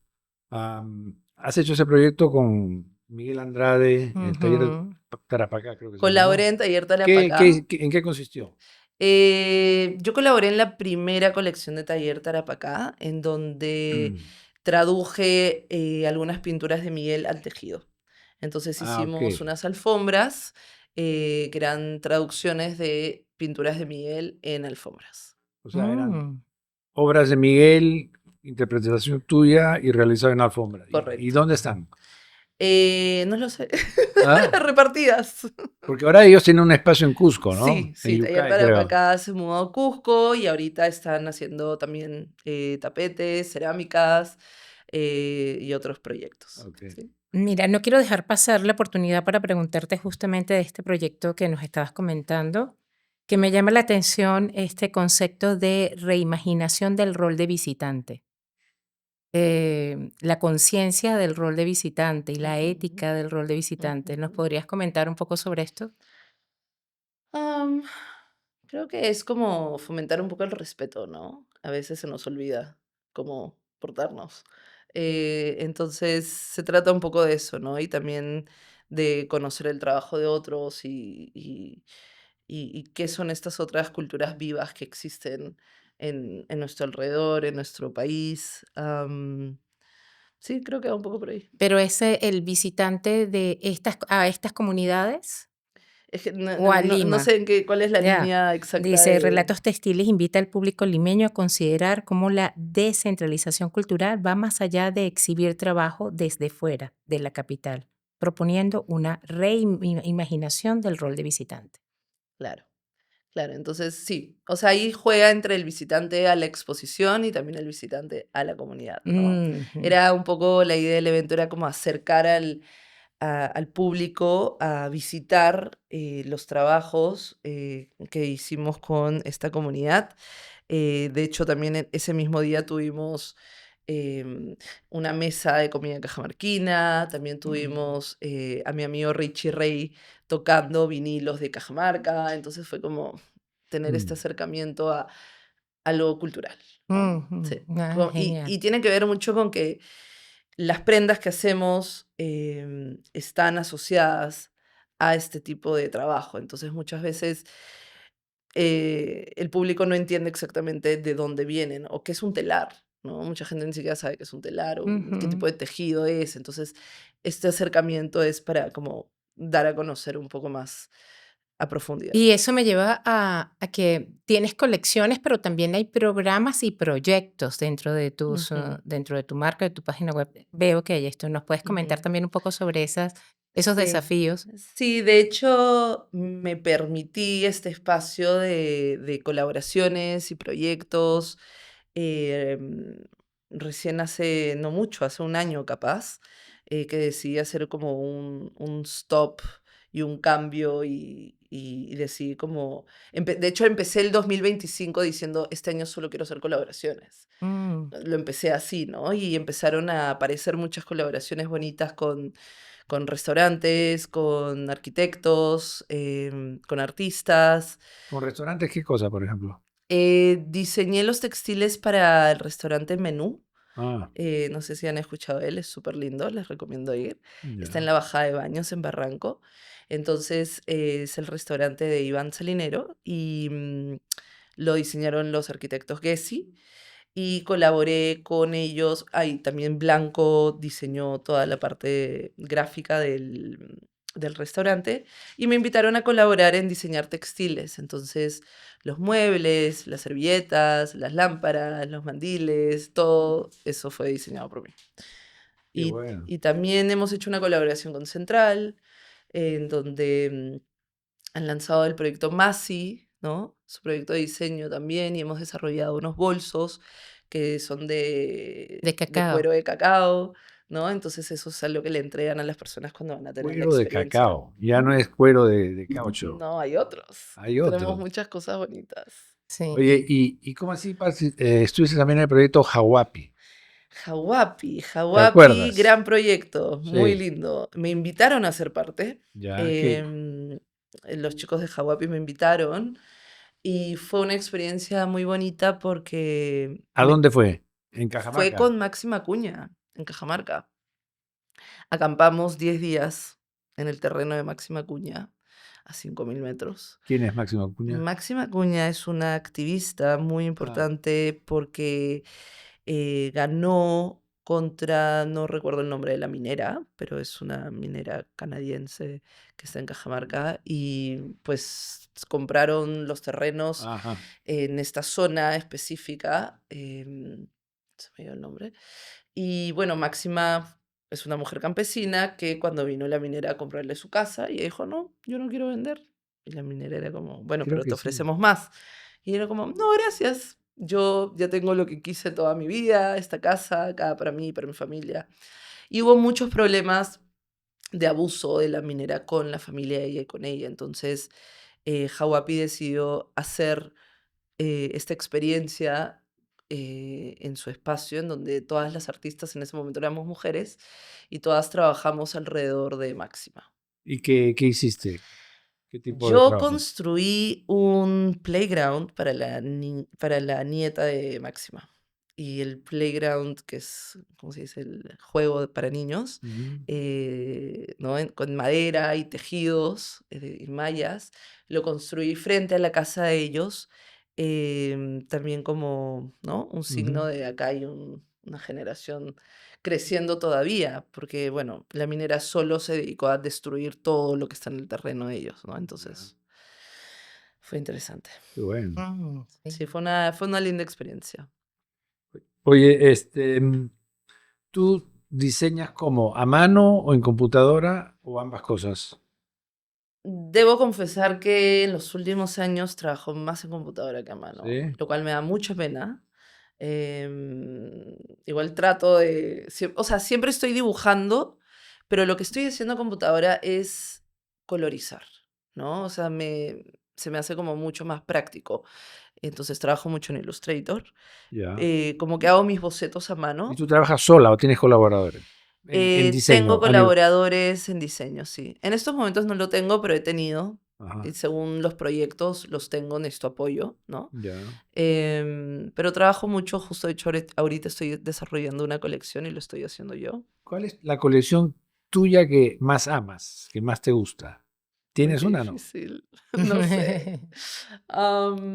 has hecho ese proyecto con Miguel Andrade, el taller Ujú. Tarapacá, creo que se llama, Colaboré ¿no? en Taller Tarapacá. ¿En qué consistió? Yo colaboré en la primera colección de Taller Tarapacá, en donde Mm. traduje algunas pinturas de Miguel al tejido. Entonces Ah, ok. hicimos unas alfombras que eran traducciones de pinturas de Miguel en alfombras. O sea, eran Mm. obras de Miguel, interpretación tuya y realizada en alfombra. ¿Y Correcto. dónde están? No lo sé. Ah, Repartidas. porque ahora ellos tienen un espacio en Cusco, ¿no? Sí, En sí, Taller Yucay, creo. Tarapacá se mudó a Cusco y ahorita están haciendo también tapetes, cerámicas y otros proyectos. Ok. ¿Sí? Mira, no quiero dejar pasar la oportunidad para preguntarte justamente de este proyecto que nos estabas comentando, que me llama la atención este concepto de reimaginación del rol de visitante. La conciencia del rol de visitante y la Ujú, ética del rol de visitante. ¿Nos ujú. podrías comentar un poco sobre esto? Am, Creo que es como fomentar un poco el respeto, ¿no? A veces se nos olvida cómo portarnos. Entonces se trata un poco de eso, ¿no? Y también de conocer el trabajo de otros y qué son estas otras culturas vivas que existen en nuestro alrededor, en nuestro país. Sí, creo que va un poco por ahí. Pero ese, el visitante de estas, a estas comunidades Es que no, o a no Lima. sé en qué, cuál es la Ya, línea exacta dice, de... Relatos Textiles invita al público limeño a considerar cómo la descentralización cultural va más allá de exhibir trabajo desde fuera de la capital, proponiendo una reimaginación del rol de visitante. Claro. Claro, entonces sí, o sea, ahí juega entre el visitante a la exposición y también el visitante a la comunidad, ¿no? Ujú. Era un poco la idea del evento, era como acercar al público a visitar los trabajos que hicimos con esta comunidad. De hecho, también ese mismo día tuvimos em, una mesa de comida cajamarquina, también Mm, tuvimos a mi amigo Richie Rey tocando vinilos de Cajamarca, entonces fue como tener este Mm. acercamiento a lo cultural, ¿no? ujú. Sí. Ah, Y genial. tiene que ver mucho con que las prendas que hacemos están asociadas a este tipo de trabajo. Entonces, muchas veces el público no entiende exactamente de dónde vienen o qué es un telar, ¿no? Mucha gente ni siquiera sabe qué es un telar o qué tipo Ujú. de tejido es. Entonces, este acercamiento es para como dar a conocer un poco más a profundidad. Y eso me lleva a que tienes colecciones, pero también hay programas y proyectos dentro de tus, Ujú, dentro de tu marca, de tu página web. Veo que hay esto. ¿Nos puedes comentar ujú. también un poco sobre esos Sí, desafíos? sí, de hecho me permití este espacio de colaboraciones y proyectos em, recién hace, no mucho, hace un año capaz, que decidí hacer como un stop y un cambio y decidí como... de hecho, empecé el 2025 diciendo, este año solo quiero hacer colaboraciones. Mm, Lo empecé así, ¿no? Y empezaron a aparecer muchas colaboraciones bonitas con restaurantes, con arquitectos, con artistas. ¿Con restaurantes qué cosa, por ejemplo? Diseñé los textiles para el restaurante Menú. Ah, No sé si han escuchado de él, es súper lindo, les recomiendo ir. Está en ya. la Bajada de Baños, en Barranco. Entonces, es el restaurante de Iván Salinero y lo diseñaron los arquitectos Gessi y colaboré con ellos. Ahí también Blanco diseñó toda la parte gráfica del restaurante y me invitaron a colaborar en diseñar textiles. Entonces, los muebles, las servilletas, las lámparas, los mandiles, todo eso fue diseñado por mí. Qué Y, bueno. y también hemos hecho una colaboración con Central, en donde han lanzado el proyecto Masi, ¿no? Su proyecto de diseño también, y hemos desarrollado unos bolsos que son de de cacao. cuero de cacao, ¿no? Entonces eso es algo que le entregan a las personas cuando van a tener la Cuero de experiencia. cacao. Ya no es cuero de caucho. No, hay otros. Hay Tenemos otros. muchas cosas bonitas. Sí. Oye, ¿y cómo así estuviste también en el proyecto Hawapi? Hawapi, ¿Te Hawapi, acuerdas? gran proyecto, muy Sí. lindo. Me invitaron a ser parte. Ya, em, los chicos de Hawapi me invitaron y fue una experiencia muy bonita porque ¿a dónde fue? En fue Cajamarca. con Máxima Cuña en Cajamarca. Acampamos 10 días en el terreno de Máxima Cuña a 5.000 metros. ¿Quién es Máximo Acuña? Máxima Cuña es una activista muy Ah, importante porque ganó contra, no recuerdo el nombre de la minera, pero es una minera canadiense que está en Cajamarca y pues compraron los terrenos ajá. en esta zona específica, se me dio el nombre, y bueno, Máxima es una mujer campesina que cuando vino la minera a comprarle su casa, y ella dijo, no, yo no quiero vender. Y la minera era como, bueno, Creo pero te que sí. ofrecemos más. Y era como, no, gracias. Yo ya tengo lo que quise toda mi vida, esta casa, acá para mí, para mi familia. Y hubo muchos problemas de abuso de la minera con la familia de ella y con ella. Entonces, Hawapi decidió hacer esta experiencia en su espacio, en donde todas las artistas en ese momento éramos mujeres y todas trabajamos alrededor de Máxima. ¿Y qué hiciste? ¿Qué tipo de Yo trabajo? construí un playground para para la nieta de Máxima. Y el playground, que es, ¿cómo se dice? El juego para niños, Ujú. ¿no? Con madera y tejidos y mallas, lo construí frente a la casa de ellos, también como, ¿no? Un signo Ujú. de acá hay una generación creciendo todavía, porque bueno, la minera solo se dedicó a destruir todo lo que está en el terreno de ellos, ¿no? Ya, Entonces, fue interesante. qué bueno. Sí. Sí, fue una linda experiencia. Oye, ¿tú diseñas como a mano o en computadora o ambas cosas? Debo confesar que en los últimos años trabajo más en computadora que a mano, Sí, lo cual me da mucha pena. Igual trato de, o sea, siempre estoy dibujando, pero lo que estoy haciendo a computadora es colorizar, ¿no? O sea, se me hace como mucho más práctico. Entonces trabajo mucho en Illustrator, ya. como que hago mis bocetos a ¿Y mano. tú trabajas sola o tienes colaboradores? En Tengo diseño, a nivel. colaboradores en diseño, sí. En estos momentos no lo tengo, pero he tenido. Y Ajá, según los proyectos los tengo, necesito apoyo, ¿no? ya. Pero trabajo mucho, justo de hecho ahorita estoy desarrollando una colección y lo estoy haciendo yo. ¿Cuál es la colección tuya que más amas, que más te gusta? Uy, ¿Tienes qué una, no? difícil. No sé.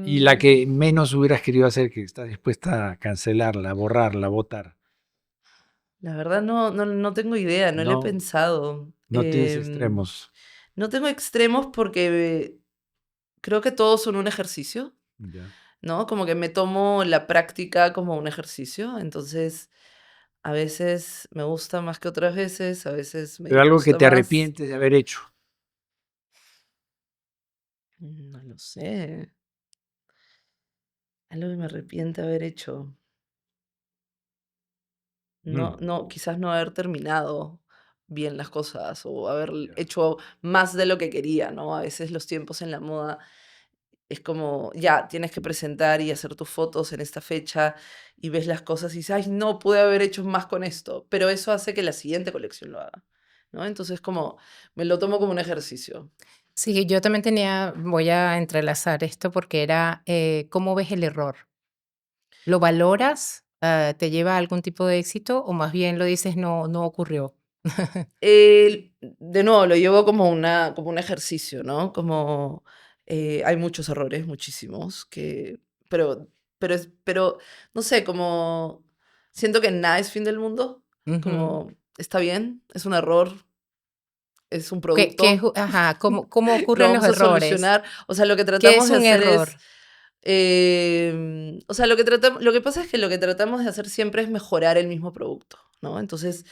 Y la Am, que menos hubieras querido hacer, que estás dispuesta a cancelarla, borrarla, votar. la verdad no tengo idea, no lo he No, pensado. no tienes extremos. No tengo extremos porque creo que todos son un ejercicio, Ya. ¿no? Como que me tomo la práctica como un ejercicio, entonces a veces me gusta más que otras veces, a veces me Pero algo que disgusta te más. arrepientes de haber hecho. No lo sé, algo que me arrepiento de haber hecho. Mm, No, quizás no haber terminado, bien las cosas o haber Ya. hecho más de lo que quería, ¿no? A veces los tiempos en la moda es como, ya, tienes que presentar y hacer tus fotos en esta fecha y ves las cosas y dices, ay, no, pude haber hecho más con esto, pero eso hace que la siguiente colección lo haga, ¿no? Entonces, como, me lo tomo como un ejercicio. Sí, yo también voy a entrelazar esto porque era, ¿cómo ves el error? ¿Lo valoras? ¿Te lleva a algún tipo de éxito o más bien lo dices, no, no ocurrió? De nuevo, lo llevo como un ejercicio, ¿no? Como hay muchos errores, muchísimos, pero, pero, no sé, como siento que nada es fin del mundo, Ujú. como está bien, es un error, es un ¿Qué producto, ajá, cómo lo ocurren los vamos a errores? solucionar. O sea, lo que ¿Qué es tratamos de un hacer es, error? o sea, lo que pasa es que lo que tratamos de hacer siempre es mejorar el mismo producto, ¿no? Entonces,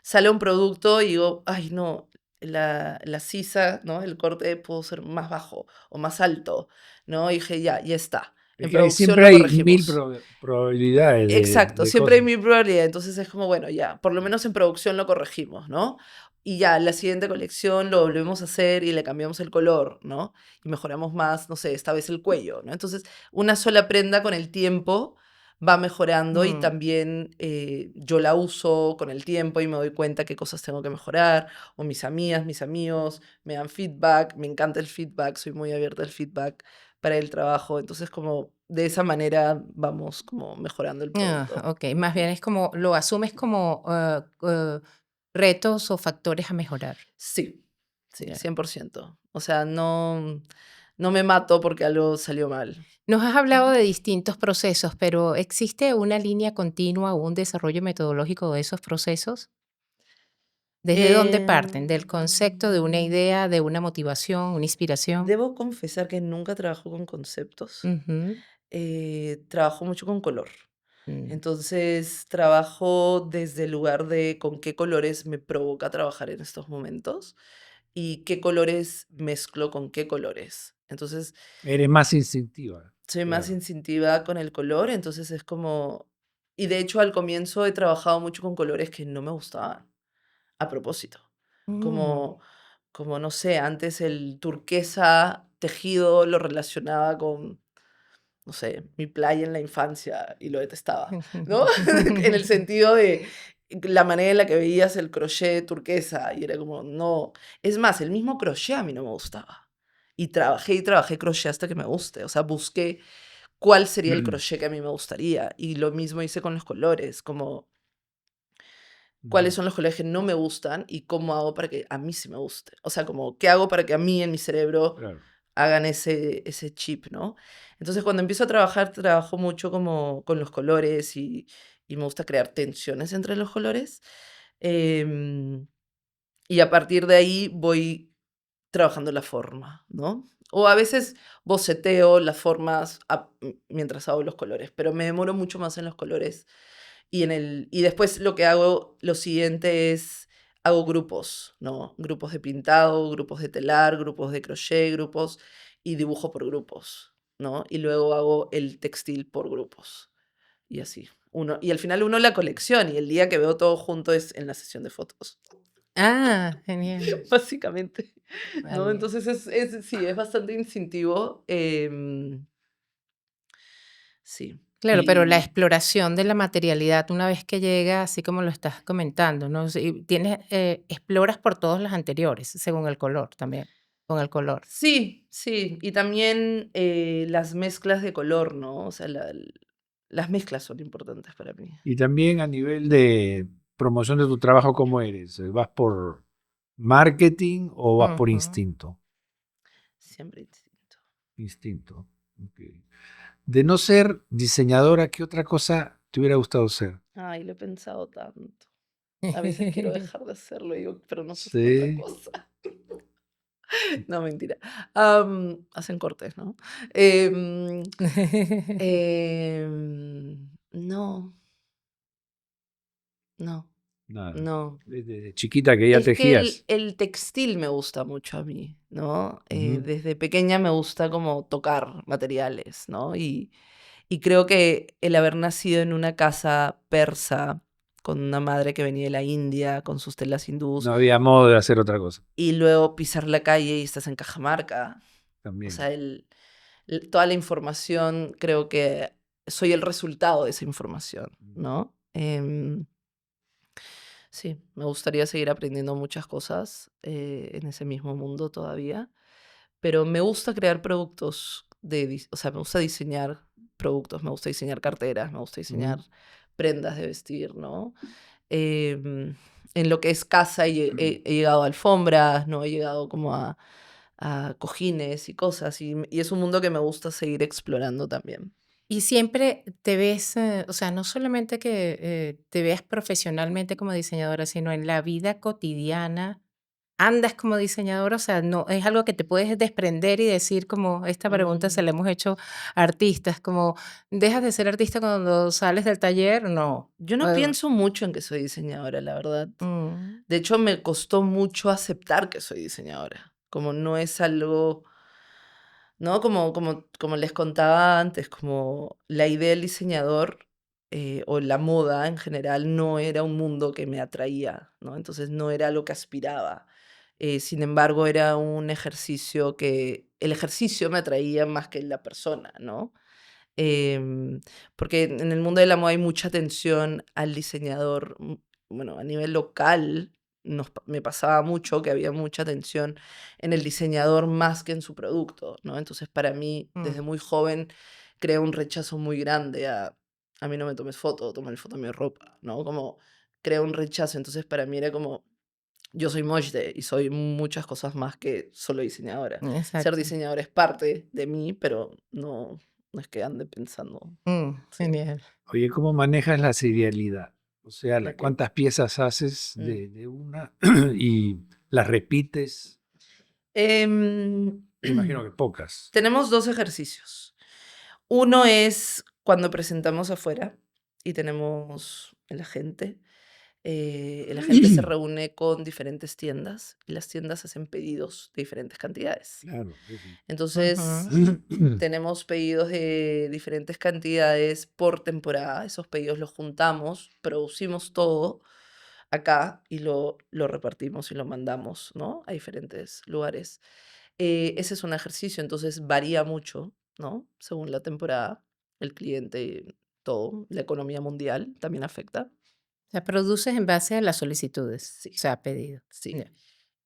sale un producto y digo, ay, no, la sisa, ¿no? El corte pudo ser más bajo o más alto, ¿no? Y dije, ya está. Es En que producción siempre lo hay mil corregimos. probabilidades Exacto, de siempre hay cosas. mi probabilidad. Entonces es como, bueno, ya, por lo menos en producción lo corregimos, ¿no? Y ya, la siguiente colección lo volvemos a hacer y le cambiamos el color, ¿no? Y mejoramos más, no sé, esta vez el cuello, ¿no? Entonces, una sola prenda con el tiempo va mejorando y Mm, también yo la uso con el tiempo y me doy cuenta qué cosas tengo que mejorar. O mis amigas, mis amigos me dan feedback, me encanta el feedback, soy muy abierta al feedback para el trabajo. Entonces, como de esa manera vamos como mejorando el producto. okey, más bien es como lo asumes como, retos o factores a mejorar. Sí, sí, Ya. 100%. O sea, no me mato porque algo salió mal. Nos has hablado de distintos procesos, pero ¿existe una línea continua o un desarrollo metodológico de esos procesos? ¿Desde dónde parten? ¿Del concepto, de una Em, idea, de una motivación, una inspiración? Debo confesar que nunca trabajo con conceptos. Ujú, Trabajo mucho con color. mm, Entonces, trabajo desde el lugar de con qué colores me provoca trabajar en estos momentos y qué colores mezclo con qué colores. Entonces, Eres más instintiva. soy más Claro. instintiva con el color, entonces es como... Y de hecho al comienzo he trabajado mucho con colores que no me gustaban, a propósito. mm. Como, como no sé, antes el turquesa tejido lo relacionaba con, no sé, mi playa en la infancia y lo detestaba, ¿no? En el sentido de la manera en la que veías el crochet turquesa y era como, no. Es más, el mismo crochet a mí no me gustaba. Y trabajé crochet hasta que me guste. O sea, busqué cuál sería el crochet que a mí me gustaría. Y lo mismo hice con los colores, como cuáles Ujú. son los colores que no me gustan y cómo hago para que a mí sí me guste. O sea, como qué hago para que a mí en mi cerebro Claro. hagan ese chip, ¿no? Entonces, cuando empiezo a trabajar, trabajo mucho como con los colores y me gusta crear tensiones entre los colores. Em, y a partir de ahí voy trabajando la forma, ¿no? O a veces boceteo las formas mientras hago los colores, pero me demoro mucho más en los colores. Y después lo que hago, lo siguiente es, hago grupos, ¿no? Grupos de pintado, grupos de telar, grupos de crochet, grupos, y dibujo por grupos, ¿no? Y luego hago el textil por grupos, y así. Y al final uno la colección, y el día que veo todo junto es en la sesión de fotos. Ah, genial. Básicamente, ¿no? Vale. Entonces sí, es bastante instintivo. Sí. Claro, pero la Y exploración de la materialidad una vez que llega, así como lo estás comentando, ¿no? Sí, exploras por todos los anteriores, según el color también, con el color. sí, sí. Y también las mezclas de color, ¿no? O sea, las mezclas son importantes para mí. Y también a nivel de promoción de tu trabajo, ¿cómo eres? ¿Vas por marketing o vas por Ujú. instinto? Siempre distinto. Instinto. Ok. De no ser diseñadora, ¿qué otra cosa te hubiera gustado ser? Ay, lo he pensado tanto. A veces quiero dejar de hacerlo, digo, pero no sé hacer otra Sí. cosa. No, mentira. Hacen cortes, ¿no? Em, no, no, Nada. no. Desde chiquita que ya Es que tejías. el textil me gusta mucho a mí, ¿no? Ujú. Desde pequeña me gusta como tocar materiales, ¿no? Y creo que el haber nacido en una casa persa con una madre que venía de la India, con sus telas hindús, No había modo de hacer otra cosa y luego pisar la calle y estás en Cajamarca. O también. sea, toda la información, creo que soy el resultado de esa información, ¿no? Sí, me gustaría seguir aprendiendo muchas cosas en ese mismo mundo todavía, pero me gusta crear productos, o sea, me gusta diseñar productos, me gusta diseñar carteras, me gusta diseñar prendas de vestir, ¿no? Em, en lo que es casa he llegado a alfombras, ¿no? He llegado como a cojines y cosas, y es un mundo que me gusta seguir explorando también. Y siempre te ves, o sea, no solamente que te veas profesionalmente como diseñadora, sino en la vida cotidiana, andas como diseñadora, o sea, no es algo que te puedes desprender y decir como esta pregunta se Mm. la hemos hecho a artistas, como dejas de ser artista cuando sales del taller, no. Yo no pienso mucho en que soy diseñadora, la verdad. Mm, De hecho, me costó mucho aceptar que soy diseñadora. Como no es algo, ¿no? Como les contaba antes, como la idea del diseñador o la moda en general no era un mundo que me atraía, ¿no? Entonces no era lo que aspiraba. Sin embargo, era un ejercicio el ejercicio me atraía más que la persona, ¿no? Em, Porque en el mundo de la moda hay mucha atención al diseñador. Bueno, a nivel local me pasaba mucho que había mucha atención en el diseñador más que en su producto, ¿no? Entonces, para mí, mm. desde muy joven, creé un rechazo muy grande a mí no me tomes foto, toma foto de mi ropa, ¿no? Como creé un rechazo. Entonces, para mí era como, yo soy Mojde y soy muchas cosas más que solo diseñadora. Ser Exacto. diseñadora es parte de mí, pero no es que ande pensando. Sí. Genial. Oye, ¿cómo manejas la serialidad? O sea, ¿La qué? ¿cuántas piezas haces Mm. de una y las repites? Em, Me imagino que pocas. Tenemos dos ejercicios. Uno es cuando presentamos afuera y tenemos el agente. El agente se reúne con diferentes tiendas y las tiendas hacen pedidos de diferentes cantidades. Claro, sí, sí. Entonces, tenemos pedidos de diferentes cantidades por temporada. Esos pedidos los juntamos, producimos todo acá y lo repartimos y lo mandamos, ¿no? A diferentes lugares. Ese es un ejercicio, entonces varía mucho, ¿no? Según la temporada, el cliente, todo. La economía mundial también afecta. O sea, produces en base a las solicitudes, o Sí, sea, pedido. sí. Ya.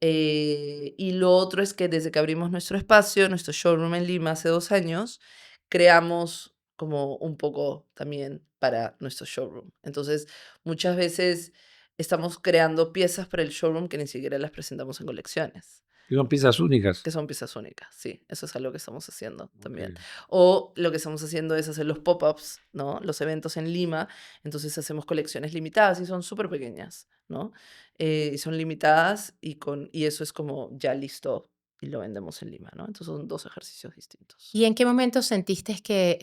Y lo otro es que desde que abrimos nuestro espacio, nuestro showroom en Lima hace 2 años, creamos como un poco también para nuestro showroom. Entonces, muchas veces estamos creando piezas para el showroom que ni siquiera las presentamos en colecciones, Y son piezas únicas. que son piezas únicas. Sí, eso es algo que estamos haciendo también. Ok. O lo que estamos haciendo es hacer los pop-ups, ¿no? Los eventos en Lima. Entonces hacemos colecciones limitadas y son súper pequeñas, ¿no? Y son limitadas y eso es como ya listo y lo vendemos en Lima, ¿no? Entonces son dos ejercicios distintos. ¿Y en qué momento sentiste que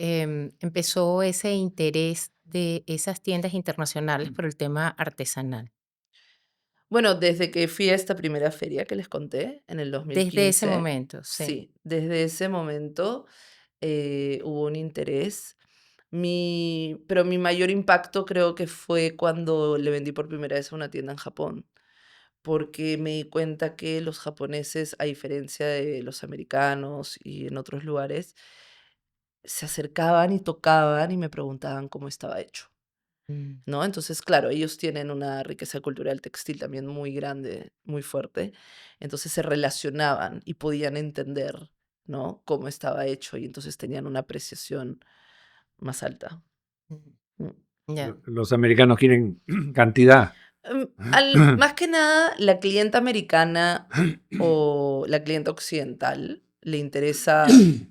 empezó ese interés de esas tiendas internacionales por el tema artesanal? Bueno, desde que fui a esta primera feria que les conté en el Desde ese 2015, momento, sí. sí, desde ese momento hubo un interés. Pero mi mayor impacto creo que fue cuando le vendí por primera vez a una tienda en Japón, porque me di cuenta que los japoneses, a diferencia de los americanos y en otros lugares, se acercaban y tocaban y me preguntaban cómo estaba hecho, Mm. ¿no? Entonces, claro, ellos tienen una riqueza cultural textil también muy grande, muy fuerte. Entonces se relacionaban y podían entender, ¿no? Cómo estaba hecho y entonces tenían una apreciación más alta. Mm, Mm. ya. Los americanos quieren cantidad. Más que nada, la clienta americana o la clienta occidental le interesa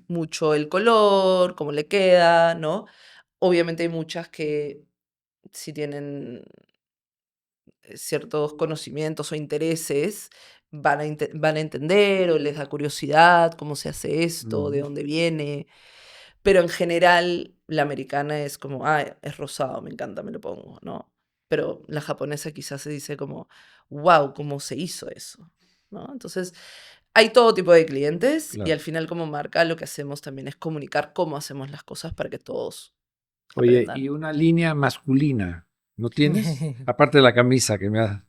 mucho el color, cómo le queda, ¿no? Obviamente hay muchas que si tienen ciertos conocimientos o intereses, van a entender o les da curiosidad cómo se hace esto, de Ujú. dónde viene. Pero en general, la americana es como, ah, es rosado, me encanta, me lo pongo, ¿no? Pero la japonesa quizás se dice como, wow, ¿cómo se hizo eso? ¿No? Entonces, hay todo tipo de clientes y Claro. al final como marca lo que hacemos también es comunicar cómo hacemos las cosas para que todos Oye, y aprendan. una línea masculina. ¿No tienes? Aparte de la camisa que me has...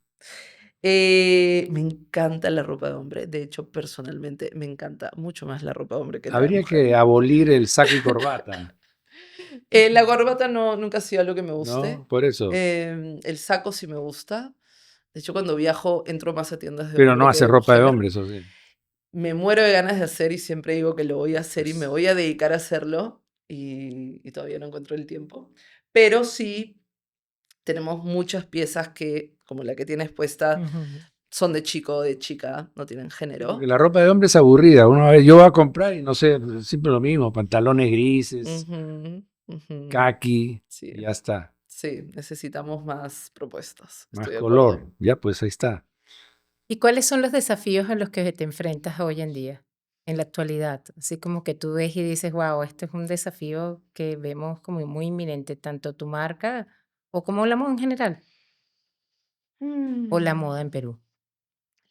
Me encanta la ropa de hombre. De hecho, personalmente, me encanta mucho más la ropa de hombre que la de Habría mujer. que abolir el saco y corbata, La corbata no, nunca ha sido algo que me guste. ¿no? Por eso. El saco sí me gusta. De hecho, cuando viajo, entro más a tiendas de Pero no hombre que hace de ropa de mujer. hombre, eso sí. Me muero de ganas de hacer y siempre digo que lo voy a hacer y me Pues, voy a dedicar a hacerlo y todavía no encuentro el tiempo. Pero sí tenemos muchas piezas que, como la que tienes puesta, Ujú. son de chico o de chica, no tienen sí, género. porque la ropa de hombre es aburrida. Una vez yo voy a comprar y no sé, siempre lo mismo, pantalones grises, Ujú, ujú. caqui, Sí, y ya está. sí, necesitamos más propuestas. Más Estoy de acuerdo. color. Ya, pues ahí está. ¿Y cuáles son los desafíos a los que te enfrentas hoy en día, en la actualidad? Así como que tú ves y dices, wow, este es un desafío que vemos como muy inminente, tanto tu marca o como la moda en general, o la moda en Mm. Perú.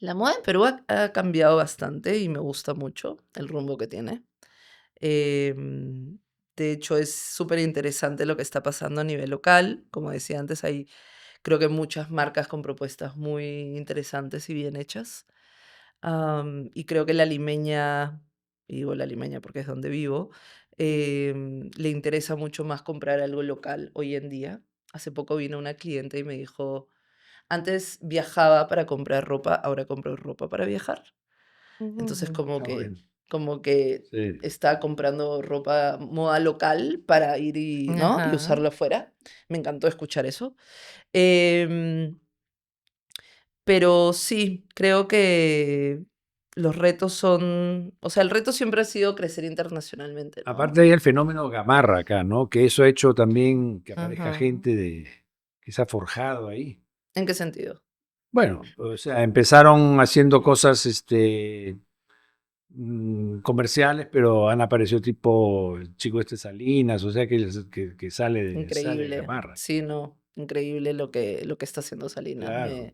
La moda en Perú ha cambiado bastante y me gusta mucho el rumbo que tiene. Em, de hecho, es súper interesante lo que está pasando a nivel local. Como decía antes, hay creo que muchas marcas con propuestas muy interesantes y bien hechas. Y creo que la limeña, y digo la limeña porque es donde vivo, le interesa mucho más comprar algo local hoy en día. Hace poco vino una cliente y me dijo, antes viajaba para comprar ropa, ahora compro ropa para viajar. Entonces Ah, bueno. como que Sí. está comprando ropa moda local para ir y, ¿no? y Ajá. usarlo afuera. Me encantó escuchar eso. Em, pero sí, creo que los retos son, o sea, el reto siempre ha sido crecer internacionalmente, ¿no? Aparte hay el fenómeno Gamarra acá, ¿no? Que eso ha hecho también que aparezca Ajá. gente que se ha forjado ahí. ¿En qué sentido? Bueno, o sea, empezaron haciendo cosas comerciales, pero han aparecido tipo el chico este Salinas, o sea, que sale de Increíble. Gamarra. Sí, no, increíble lo que está haciendo Salinas. Claro.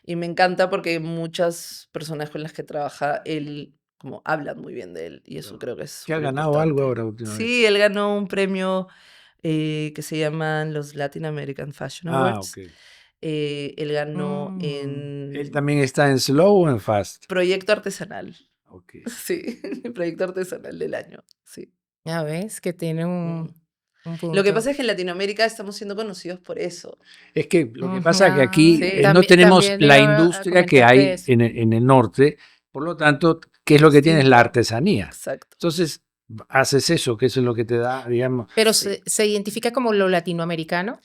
Y me encanta porque muchas personas con las que trabaja él como hablan muy bien de él y eso Claro. creo que es Que ha súper ganado algo importante. ahora últimamente. Sí, él ganó un premio que se llaman los Latin American Fashion Ah, ok. Awards. Él ganó Mm. ¿Él en también está en slow o en fast? proyecto artesanal. Ok. Sí, proyecto artesanal del año. Sí. Ya ves que tiene Ujú. un Lo que punto. pasa es que en Latinoamérica estamos siendo conocidos por eso. Es que lo que Ujú. pasa es que Ah, aquí Sí. no tenemos también la iba a industria que comentarte hay eso. en el norte, por lo tanto, ¿qué es lo que tienes? La Distinto. artesanía. Exacto. Entonces, haces eso, que eso es lo que te da, digamos. Pero Sí. se identifica como lo latinoamericano,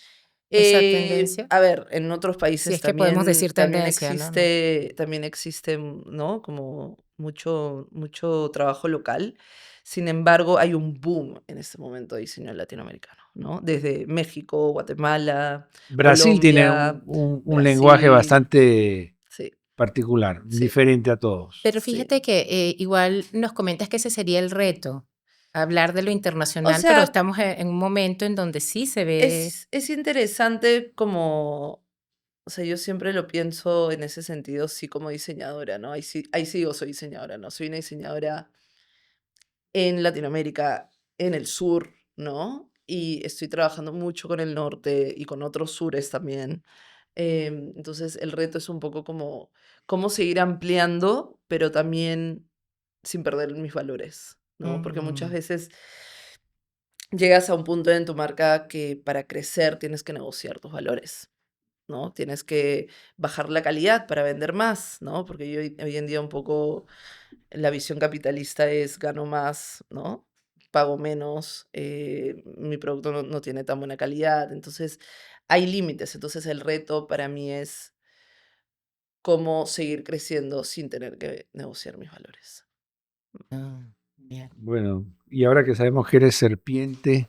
esa tendencia, A ver, en otros si países es que podemos decir tendencia, ¿no? No. también existe, ¿no? Como mucho trabajo local. Sin embargo, hay un boom en este momento de diseño latinoamericano, ¿no? Desde México, Guatemala, Brasil tiene Colombia, un lenguaje Brasil. bastante Sí, particular, sí, diferente a todos. Pero sí. fíjate que igual nos comentas que ese sería el reto, hablar de lo O internacional, pero sea, estamos en un momento en donde sí se ve. es interesante como, o sea, yo siempre lo pienso en ese sentido, sí, como diseñadora, ¿no? Ahí sí digo soy diseñadora, ¿no? Soy una diseñadora en Latinoamérica, en el sur, ¿no? Y estoy trabajando mucho con el norte y con otros sures también. Entonces, el reto es un poco como cómo seguir ampliando, pero también sin perder mis valores, ¿no? Porque muchas Mm, veces llegas a un punto en tu marca que para crecer tienes que negociar tus valores, ¿no? Tienes que bajar la calidad para vender más, ¿no? Porque hoy en día un poco la visión capitalista es gano más, ¿no? Pago menos, mi producto no tiene tan buena calidad, entonces hay límites. Entonces el reto para mí es cómo seguir creciendo sin tener que negociar mis valores. bien. Bueno, y ahora que sabemos que eres serpiente,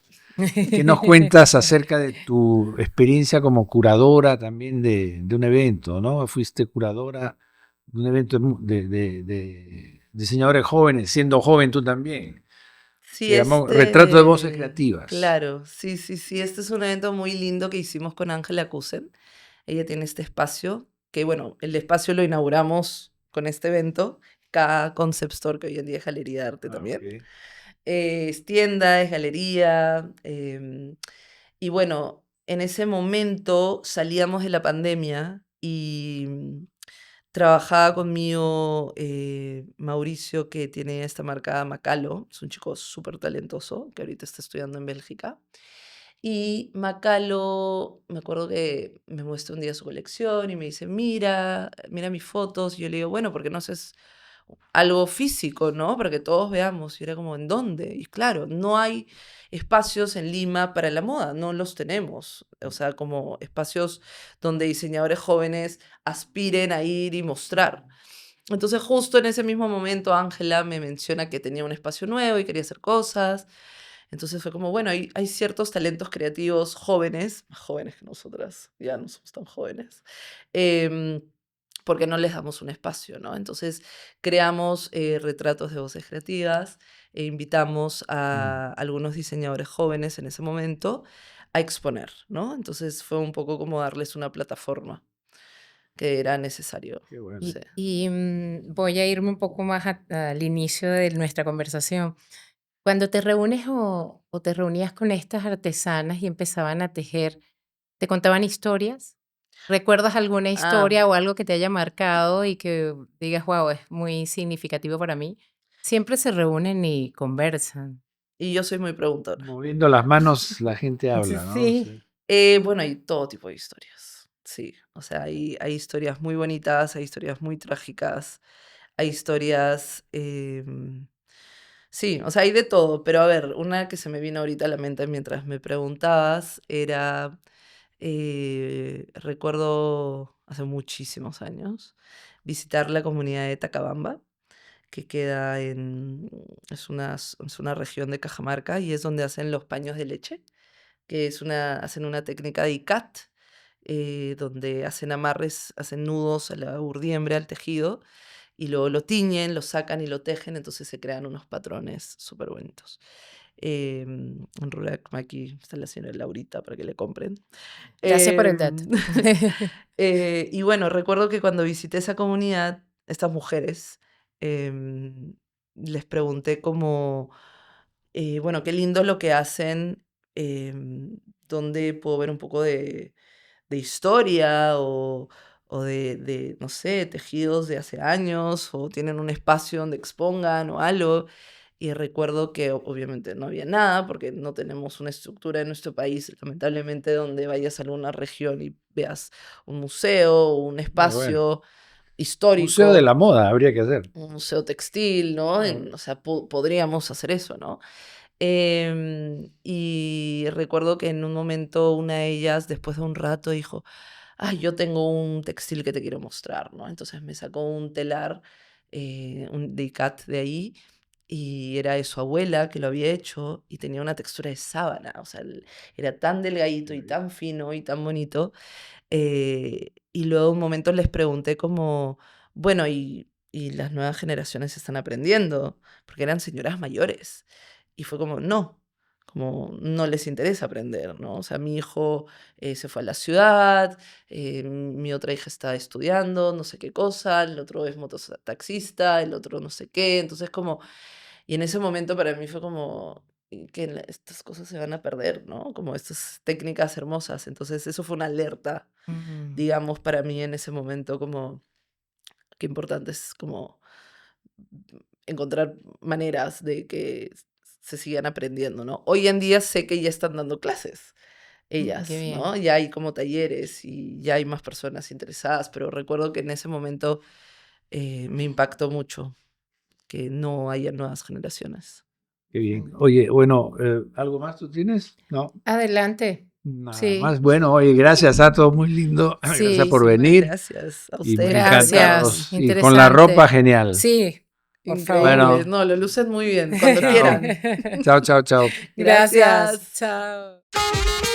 ¿qué nos cuentas acerca de tu experiencia como curadora también de un evento, ¿no? Fuiste curadora de un evento de diseñadores jóvenes, siendo joven tú también. Sí, Se llamó Retrato de Voces Creativas. claro, sí, sí, sí, este es un evento muy lindo que hicimos con Ángela Kusen. Ella tiene este espacio, que bueno, el espacio lo inauguramos con este evento, cada Concept Store, que hoy en día es galería de arte Ah, ok. también. Es tienda, es galería, y bueno, en ese momento salíamos de la pandemia y trabajaba conmigo Mauricio, que tiene esta marca Macalo. Es un chico súper talentoso que ahorita está estudiando en Bélgica. Y Macalo, me acuerdo que me muestra un día su colección y me dice, mira, mira mis fotos. Y yo le digo, bueno, ¿por qué no haces algo físico, ¿no? Para que todos veamos. Y era como, ¿en dónde? Y claro, no hay espacios en Lima para la moda, no los tenemos. O sea, como espacios donde diseñadores jóvenes aspiren a ir y mostrar. Entonces, justo en ese mismo momento, Ángela me menciona que tenía un espacio nuevo y quería hacer cosas. Entonces fue como, bueno, hay ciertos talentos creativos jóvenes, más jóvenes que nosotras, ya no somos tan jóvenes, em, porque no les damos un espacio, ¿no? Entonces creamos retratos de voces creativas e invitamos Mm. a algunos diseñadores jóvenes en ese momento a exponer, ¿no? Entonces fue un poco como darles una plataforma que era necesario. Qué bueno. Sí. Voy a irme un poco más al inicio de nuestra conversación. Cuando te reúnes o te reunías con estas artesanas y empezaban a tejer, ¿te contaban historias? ¿Recuerdas alguna Ah, historia o algo que te haya marcado y que digas, wow, es muy significativo para mí? Siempre se reúnen y conversan. y yo soy muy preguntona. Moviendo las manos la gente habla, ¿no? Sí. Bueno, hay todo tipo de historias, sí. O sea, hay historias muy bonitas, hay historias muy trágicas, hay historias... sí, o sea, hay de todo. Pero a ver, una que se me vino ahorita a la mente mientras me preguntabas era... recuerdo hace muchísimos años visitar la comunidad de Tacabamba, que queda en... es una región de Cajamarca y es donde hacen los paños de leche, que hacen una técnica de ICAT, donde hacen amarres, hacen nudos a la urdiembre, al tejido, y luego lo tiñen, lo sacan y lo tejen, entonces se crean unos patrones súper bonitos. En Rurak Maki está la señora Laurita para que le compren. Gracias por el dato. Y bueno, recuerdo que cuando visité esa comunidad, estas mujeres, em, les pregunté como, bueno, qué lindo lo que hacen, dónde puedo ver un poco de historia o no sé, tejidos de hace años, o tienen un espacio donde expongan o algo. Y recuerdo que obviamente no había nada, porque no tenemos una estructura en nuestro país, lamentablemente, donde vayas a alguna región y veas un museo o un Bueno. espacio Museo de histórico, la moda habría que hacer. un museo textil, ¿no? O sea, podríamos hacer eso, ¿no? Y recuerdo que en un momento una de ellas, después de un rato, dijo, ay, yo tengo un textil que te quiero mostrar, ¿no? Entonces me sacó un telar, un de ICAT de ahí, y era de su abuela que lo había hecho y tenía una textura de sábana, o sea, era tan delgadito y tan fino y tan bonito. Y luego un momento les pregunté como, bueno, y las nuevas generaciones están aprendiendo, porque eran señoras mayores. Y fue como no les interesa aprender, ¿no? O sea, mi hijo se fue a la ciudad, mi otra hija está estudiando, no sé qué cosa, el otro es mototaxista, el otro no sé qué, entonces como, y en ese momento para mí fue como que estas cosas se van a perder, ¿no? Como estas técnicas hermosas, entonces eso fue una alerta, Mm. digamos, para mí en ese momento, como qué importante es como encontrar maneras de que se sigan aprendiendo, ¿no? Hoy en día sé que ya están dando clases Qué ellas, bien. ¿no? Ya hay como talleres y ya hay más personas interesadas, pero recuerdo que en ese momento me impactó mucho que no haya nuevas generaciones. Qué bien. Oye, bueno, ¿algo más tú tienes? No, Adelante. nada Sí, más. Bueno, oye, gracias a todos, muy lindo. Gracias sí, por Muchísimas venir gracias a y muy ustedes. gracias. encantados. Y con Interesante. la ropa, genial. Sí, por Increíble. favor. Bueno. No, lo lucen muy bien, cuando Chao. quieran. Chao, chao, chao. Gracias. Gracias. Chao.